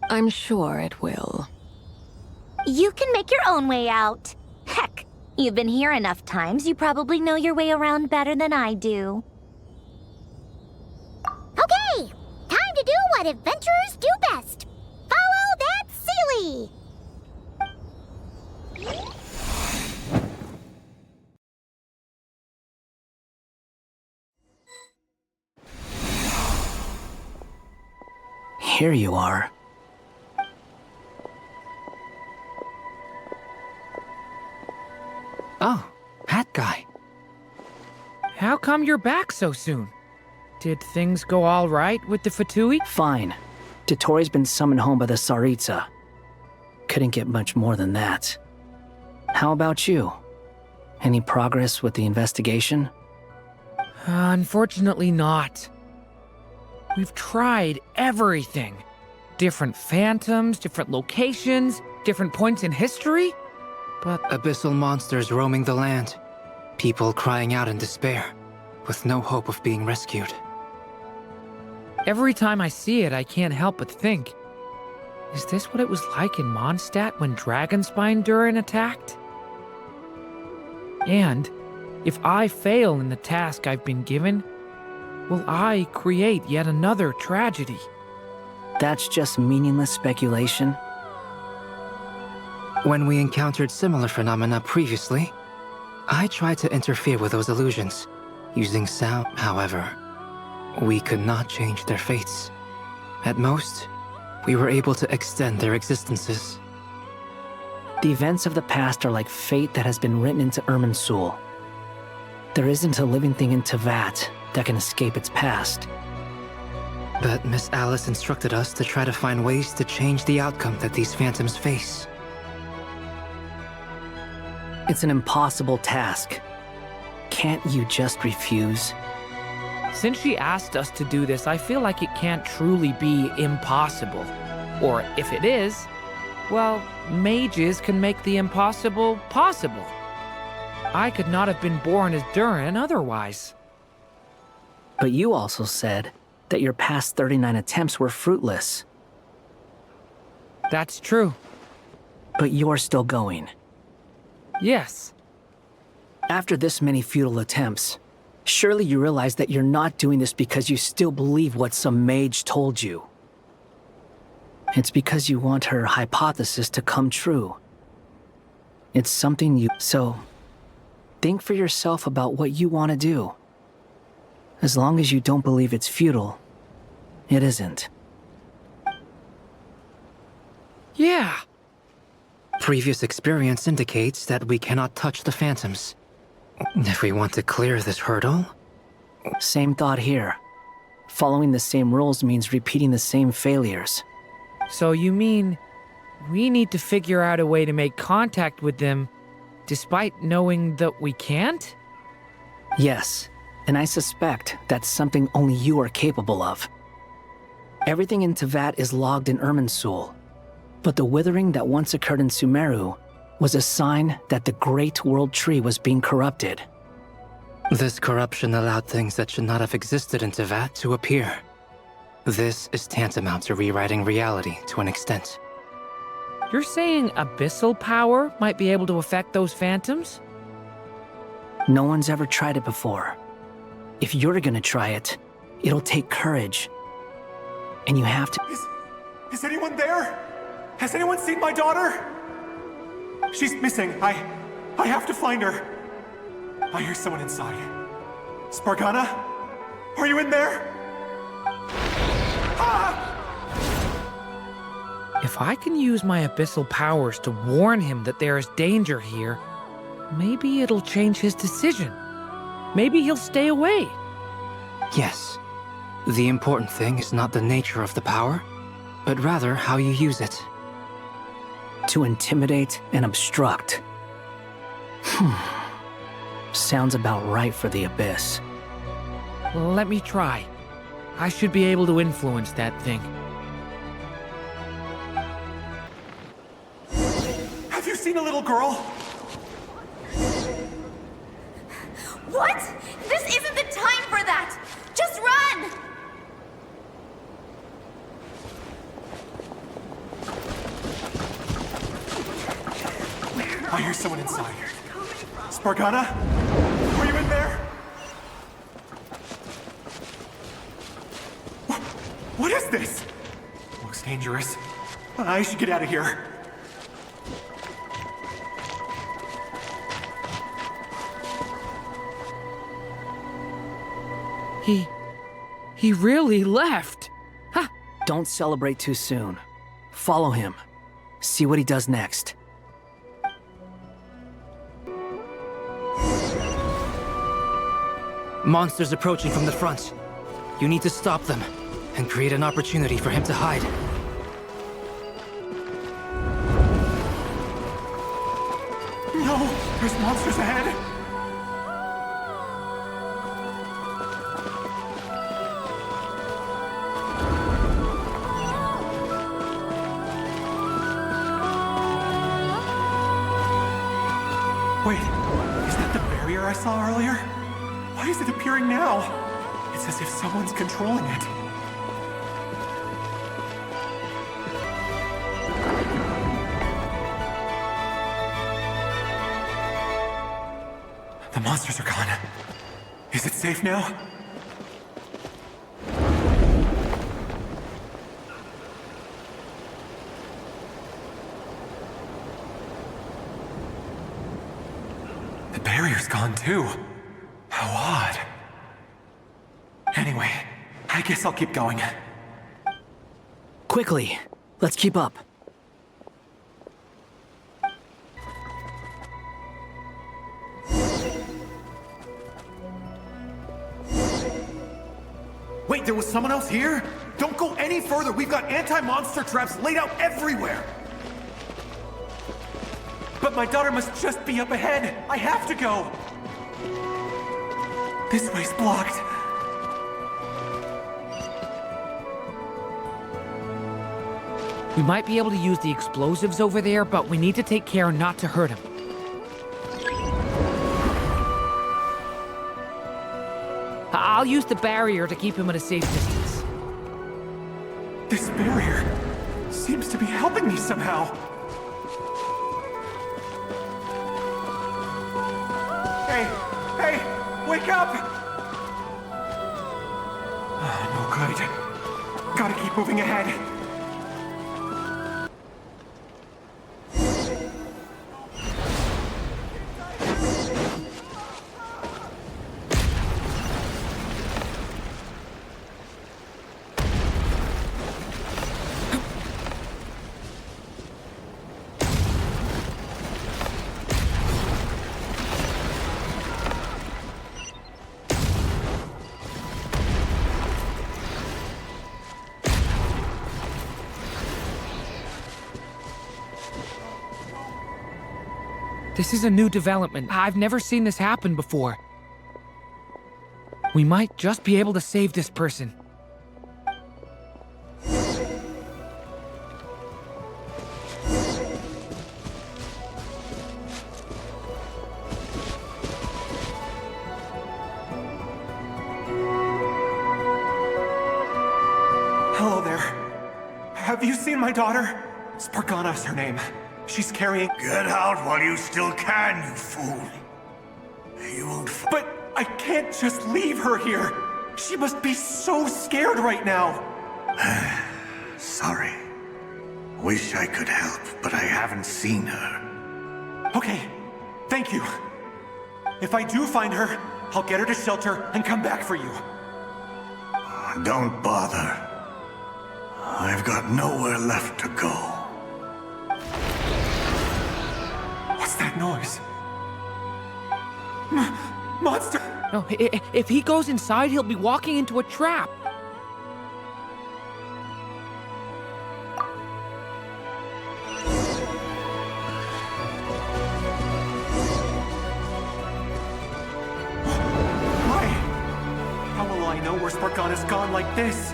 I'm sure it will. You can make your own way out. Heck, you've been here enough times, you probably know your way around better than I do. Okay! Time to do what adventurers do best. Follow that Sealy! Here you are. Oh, hat guy. How come you're back so soon? Did things go all right with the Fatui? Fine. Dottore's been summoned home by the Tsaritsa. couldn't get much more than that. How about you? Any progress with the investigation? Unfortunately not. We've tried everything. Different phantoms, different locations, different points in history, but... Abyssal monsters roaming the land. People crying out in despair, with no hope of being rescued. Every time I see it, I can't help but think, is this what it was like in Mondstadt when Dragonspine Durin attacked? And if I fail in the task I've been given, will I create yet another tragedy? That's just meaningless speculation. When we encountered similar phenomena previously, I tried to interfere with those illusions, using sound, however. We could not change their fates. At most, we were able to extend their existences. The events of the past are like fate that has been written into Irminsul. There isn't a living thing in Teyvat that can escape its past. But Miss Alice instructed us to try to find ways to change the outcome that these phantoms face. It's an impossible task. Can't you just refuse? Since she asked us to do this, I feel like it can't truly be impossible. Or if it is, well, mages can make the impossible possible. I could not have been born as Durin otherwise. But you also said that your past 39 attempts were fruitless. That's true. But you're still going. Yes. After this many futile attempts, surely you realize that you're not doing this because you still believe what some mage told you. It's because you want her hypothesis to come true. It's something you... So, think for yourself about what you want to do. As long as you don't believe it's futile, it isn't. Yeah. Previous experience indicates that we cannot touch the phantoms. If we want to clear this hurdle... Same thought here. Following the same rules means repeating the same failures. So you mean we need to figure out a way to make contact with them despite knowing that we can't? Yes, and I suspect that's something only you are capable of. Everything in Teyvat is logged in Irminsul, but the withering that once occurred in Sumeru was a sign that the Great World Tree was being corrupted. This corruption allowed things that should not have existed in Teyvat to appear. This is tantamount to rewriting reality to an extent. You're saying abyssal power might be able to affect those phantoms? No one's ever tried it before. If you're gonna try it, it'll take courage. And you have to... Is anyone there? Has anyone seen my daughter? She's missing. I have to find her. I hear someone inside. Spargana? Are you in there? If I can use my abyssal powers to warn him that there is danger here, maybe it'll change his decision. Maybe he'll stay away. Yes. The important thing is not the nature of the power, but rather how you use it. To intimidate and obstruct. Sounds about right for the Abyss. Let me try. I should be able to influence that thing. Have you seen a little girl? What? This isn't the time for that! Just run! I hear someone inside. Spargana? Are you in there? What is this? Looks dangerous. I should get out of here. He really left. Ha! Don't celebrate too soon. Follow him. See what he does next. Monsters approaching from the front. You need to stop them and create an opportunity for him to hide. There's monsters ahead! Wait, is that the barrier I saw earlier? Why is it appearing now? It's as if someone's controlling it. The monsters are gone. Is it safe now? The barrier's gone too. How odd. Anyway, I guess I'll keep going. Quickly, let's keep up. Wait, there was someone else here? Don't go any further. We've got anti-monster traps laid out everywhere. But my daughter must just be up ahead. I have to go. This way's blocked. We might be able to use the explosives over there, but we need to take care not to hurt him. I'll use the barrier to keep him at a safe distance. This barrier seems to be helping me somehow. Hey, wake up! Oh, no good. Gotta keep moving ahead. This is a new development. I've never seen this happen before. We might just be able to save this person. Hello there. Have you seen my daughter? Spargana's her name. She's carrying— Get out while you still can, you fool. You won't But I can't just leave her here. She must be so scared right now. Sorry. Wish I could help, but I haven't seen her. Okay, thank you. If I do find her, I'll get her to shelter and come back for you. Don't bother. I've got nowhere left to go. What's that noise? Monster! No, if he goes inside, he'll be walking into a trap. Why? How will I know where Spargana's gone like this?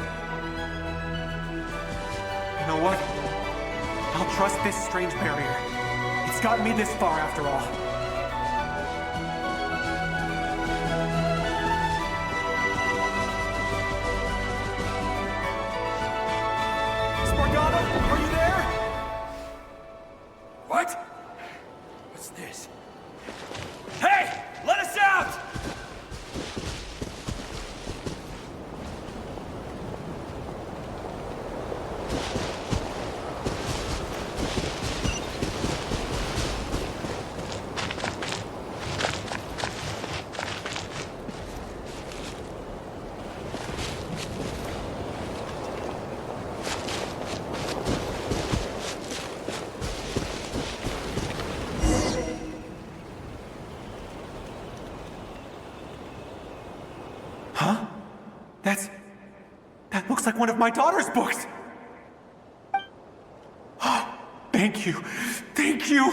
You know what? I'll trust this strange barrier. It's gotten me this far after all. Spargana, are you there? What? What's this? Hey! Let us out! Huh? That looks like one of my daughter's books! Thank you. Thank you!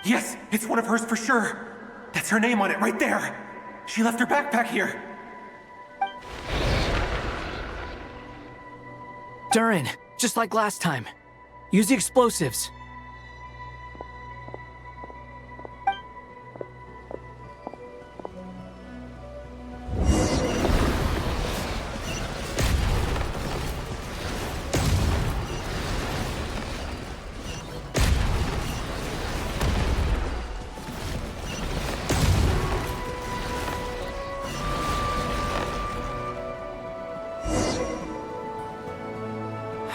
Yes, it's one of hers for sure. That's her name on it right there. She left her backpack here. Durin, just like last time. Use the explosives.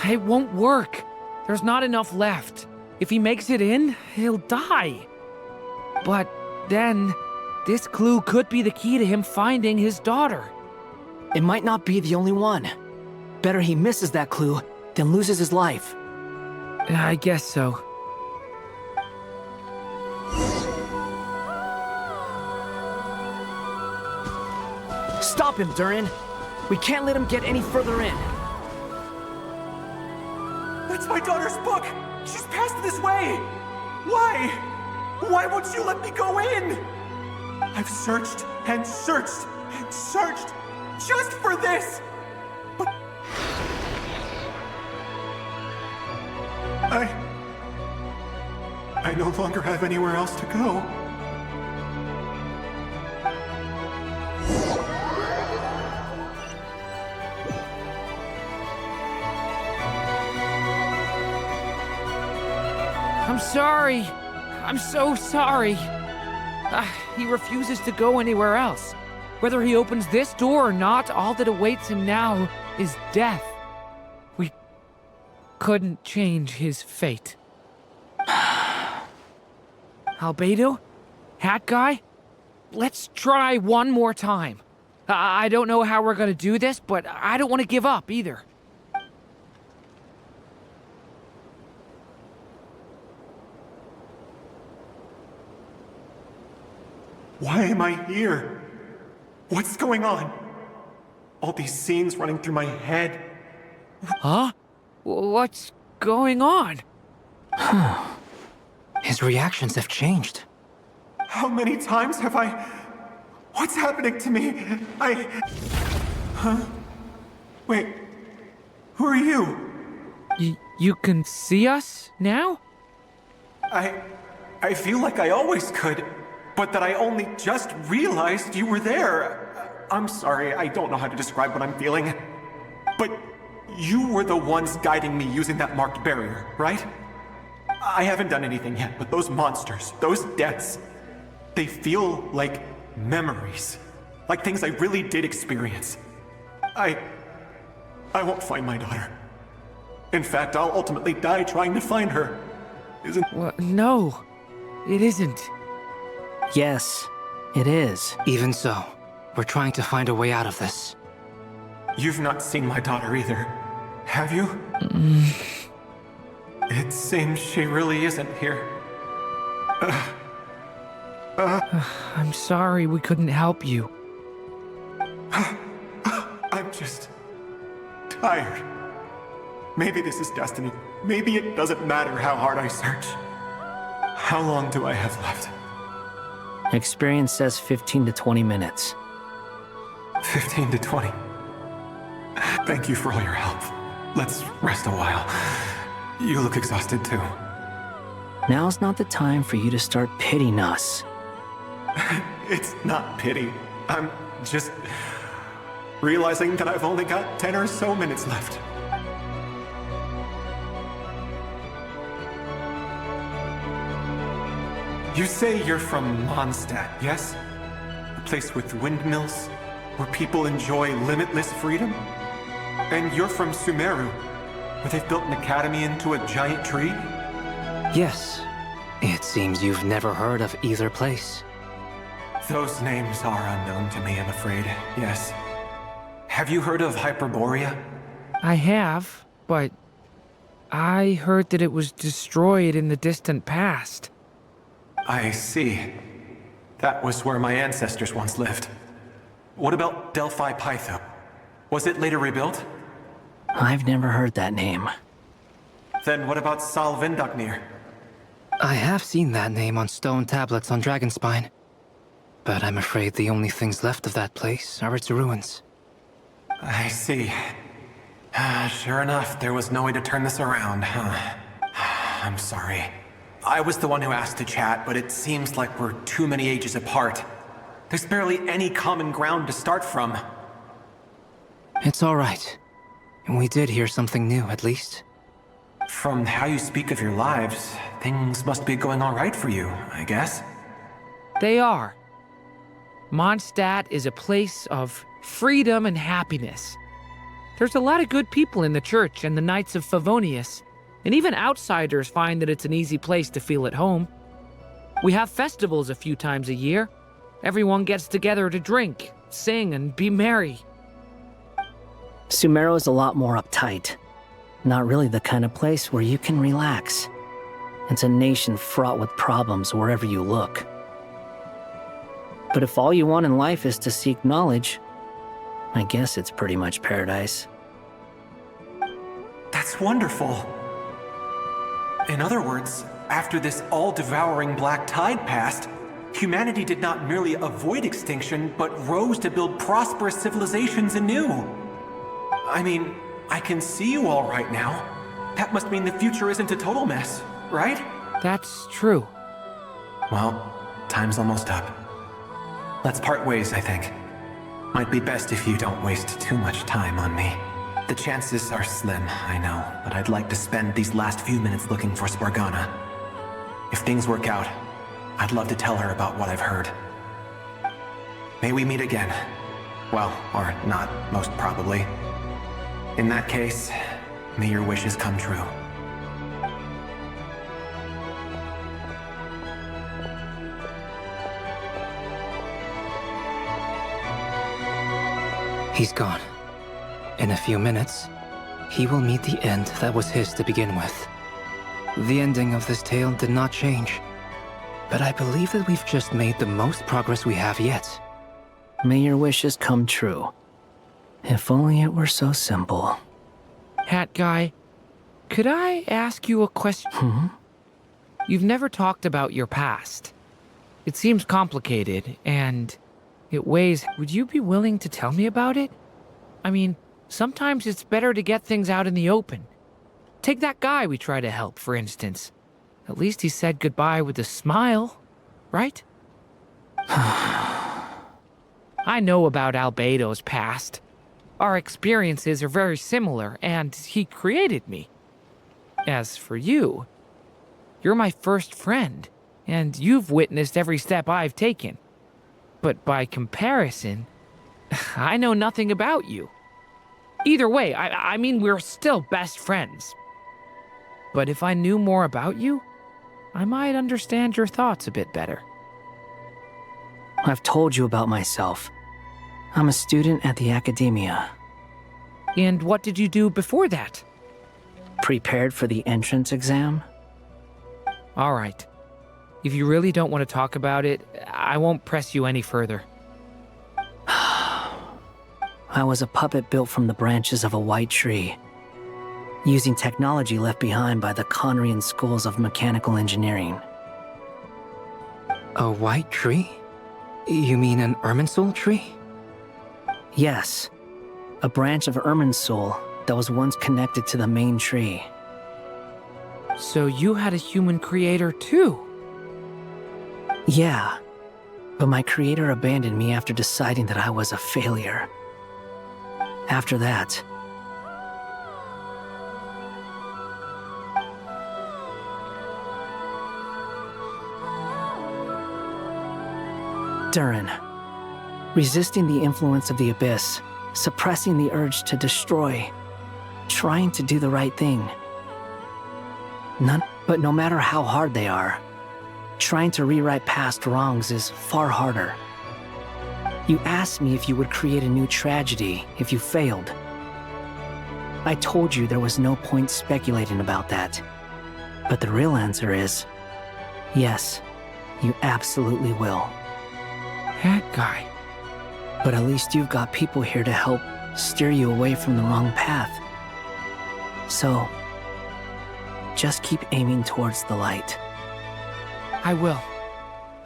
It won't work. There's not enough left. If he makes it in, he'll die. But then, this clue could be the key to him finding his daughter. It might not be the only one. Better he misses that clue than loses his life. I guess so. Stop him, Durin. We can't let him get any further in. That's my daughter's book! She's passed this way! Why? Why won't you let me go in? I've searched and searched and searched just for this! But... I no longer have anywhere else to go. I'm sorry. I'm so sorry. He refuses to go anywhere else. Whether he opens this door or not, all that awaits him now is death. We couldn't change his fate. Albedo? Hat guy? Let's try one more time. I don't know how we're gonna do this, but I don't want to give up either. Why am I here? What's going on? All these scenes running through my head. Huh? What's going on? His reactions have changed. How many times have I... What's happening to me? Huh? Wait. Who are you? You can see us now? I feel like I always could, but that I only just realized you were there. I'm sorry, I don't know how to describe what I'm feeling. But you were the ones guiding me using that marked barrier, right? I haven't done anything yet, but those monsters, those deaths, they feel like memories. Like things I really did experience. I won't find my daughter. In fact, I'll ultimately die trying to find her. What? No, it isn't. Yes, it is. Even so, we're trying to find a way out of this. You've not seen my daughter either, have you? It seems she really isn't here. I'm sorry we couldn't help you. I'm just... tired. Maybe this is destiny. Maybe it doesn't matter how hard I search. How long do I have left? Experience says 15 to 20 minutes. 15 to 20. Thank you for all your help. Let's rest a while. You look exhausted too. Now's not the time for you to start pitying us. It's not pity. I'm just realizing that I've only got 10 or so minutes left. You say you're from Mondstadt, yes? A place with windmills, where people enjoy limitless freedom? And you're from Sumeru, where they've built an academy into a giant tree? Yes. It seems you've never heard of either place. Those names are unknown to me, I'm afraid, yes. Have you heard of Hyperborea? I have, but I heard that it was destroyed in the distant past. I see. That was where my ancestors once lived. What about Delphi Pytho? Was it later rebuilt? I've never heard that name. Then what about Salve? I have seen that name on stone tablets on Dragonspine. But I'm afraid the only things left of that place are its ruins. I see. Sure enough, there was no way to turn this around, huh? I'm sorry. I was the one who asked to chat, but it seems like we're too many ages apart. There's barely any common ground to start from. It's all right. We did hear something new, at least. From how you speak of your lives, things must be going all right for you, I guess. They are. Mondstadt is a place of freedom and happiness. There's a lot of good people in the church and the Knights of Favonius, and even outsiders find that it's an easy place to feel at home. We have festivals a few times a year. Everyone gets together to drink, sing, and be merry. Sumeru is a lot more uptight. Not really the kind of place where you can relax. It's a nation fraught with problems wherever you look. But if all you want in life is to seek knowledge, I guess it's pretty much paradise. That's wonderful. In other words, after this all-devouring black tide passed, humanity did not merely avoid extinction, but rose to build prosperous civilizations anew. I mean, I can see you all right now. That must mean the future isn't a total mess, right? That's true. Well, time's almost up. Let's part ways, I think. Might be best if you don't waste too much time on me. The chances are slim, I know, but I'd like to spend these last few minutes looking for Spargana. If things work out, I'd love to tell her about what I've heard. May we meet again. Well, or not, most probably. In that case, may your wishes come true. He's gone. In a few minutes, he will meet the end that was his to begin with. The ending of this tale did not change, but I believe that we've just made the most progress we have yet. May your wishes come true. If only it were so simple. Hat guy, could I ask you a question? You've never talked about your past. It seems complicated, and it weighs. Would you be willing to tell me about it? I mean, sometimes it's better to get things out in the open. Take that guy we try to help, for instance. At least he said goodbye with a smile, right? I know about Albedo's past. Our experiences are very similar, and he created me. As for you, you're my first friend, and you've witnessed every step I've taken. But by comparison, I know nothing about you. Either way, I mean, we're still best friends. But if I knew more about you, I might understand your thoughts a bit better. I've told you about myself. I'm a student at the academia. And what did you do before that? Prepared for the entrance exam? All right. If you really don't want to talk about it, I won't press you any further. I was a puppet built from the branches of a white tree, using technology left behind by the Conrian schools of mechanical engineering. A white tree? You mean an Irminsul tree? Yes, a branch of Irminsul that was once connected to the main tree. So you had a human creator too? Yeah, but my creator abandoned me after deciding that I was a failure. After that, Durin, resisting the influence of the Abyss, suppressing the urge to destroy, trying to do the right thing. But no matter how hard they are, trying to rewrite past wrongs is far harder. You asked me if you would create a new tragedy if you failed. I told you there was no point speculating about that. But the real answer is, yes, you absolutely will. That guy. But at least you've got people here to help steer you away from the wrong path. So, just keep aiming towards the light. I will.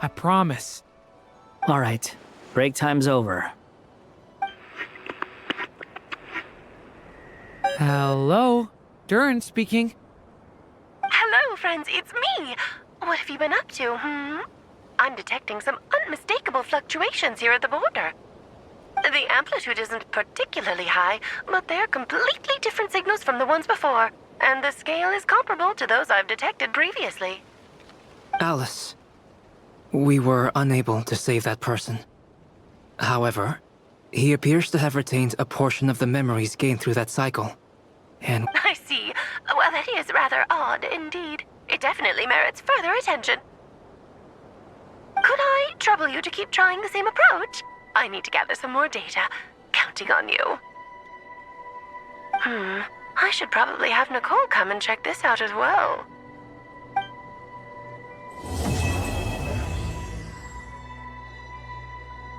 I promise. All right. Break time's over. Hello? Durin speaking. Hello, friends, it's me. What have you been up to, I'm detecting some unmistakable fluctuations here at the border. The amplitude isn't particularly high, but they're completely different signals from the ones before, and the scale is comparable to those I've detected previously. Alice, we were unable to save that person. However, he appears to have retained a portion of the memories gained through that cycle. And I see. Well, that is rather odd indeed. It definitely merits further attention. Could I trouble you to keep trying the same approach? I need to gather some more data. Counting on you. I should probably have Nicole come and check this out as well.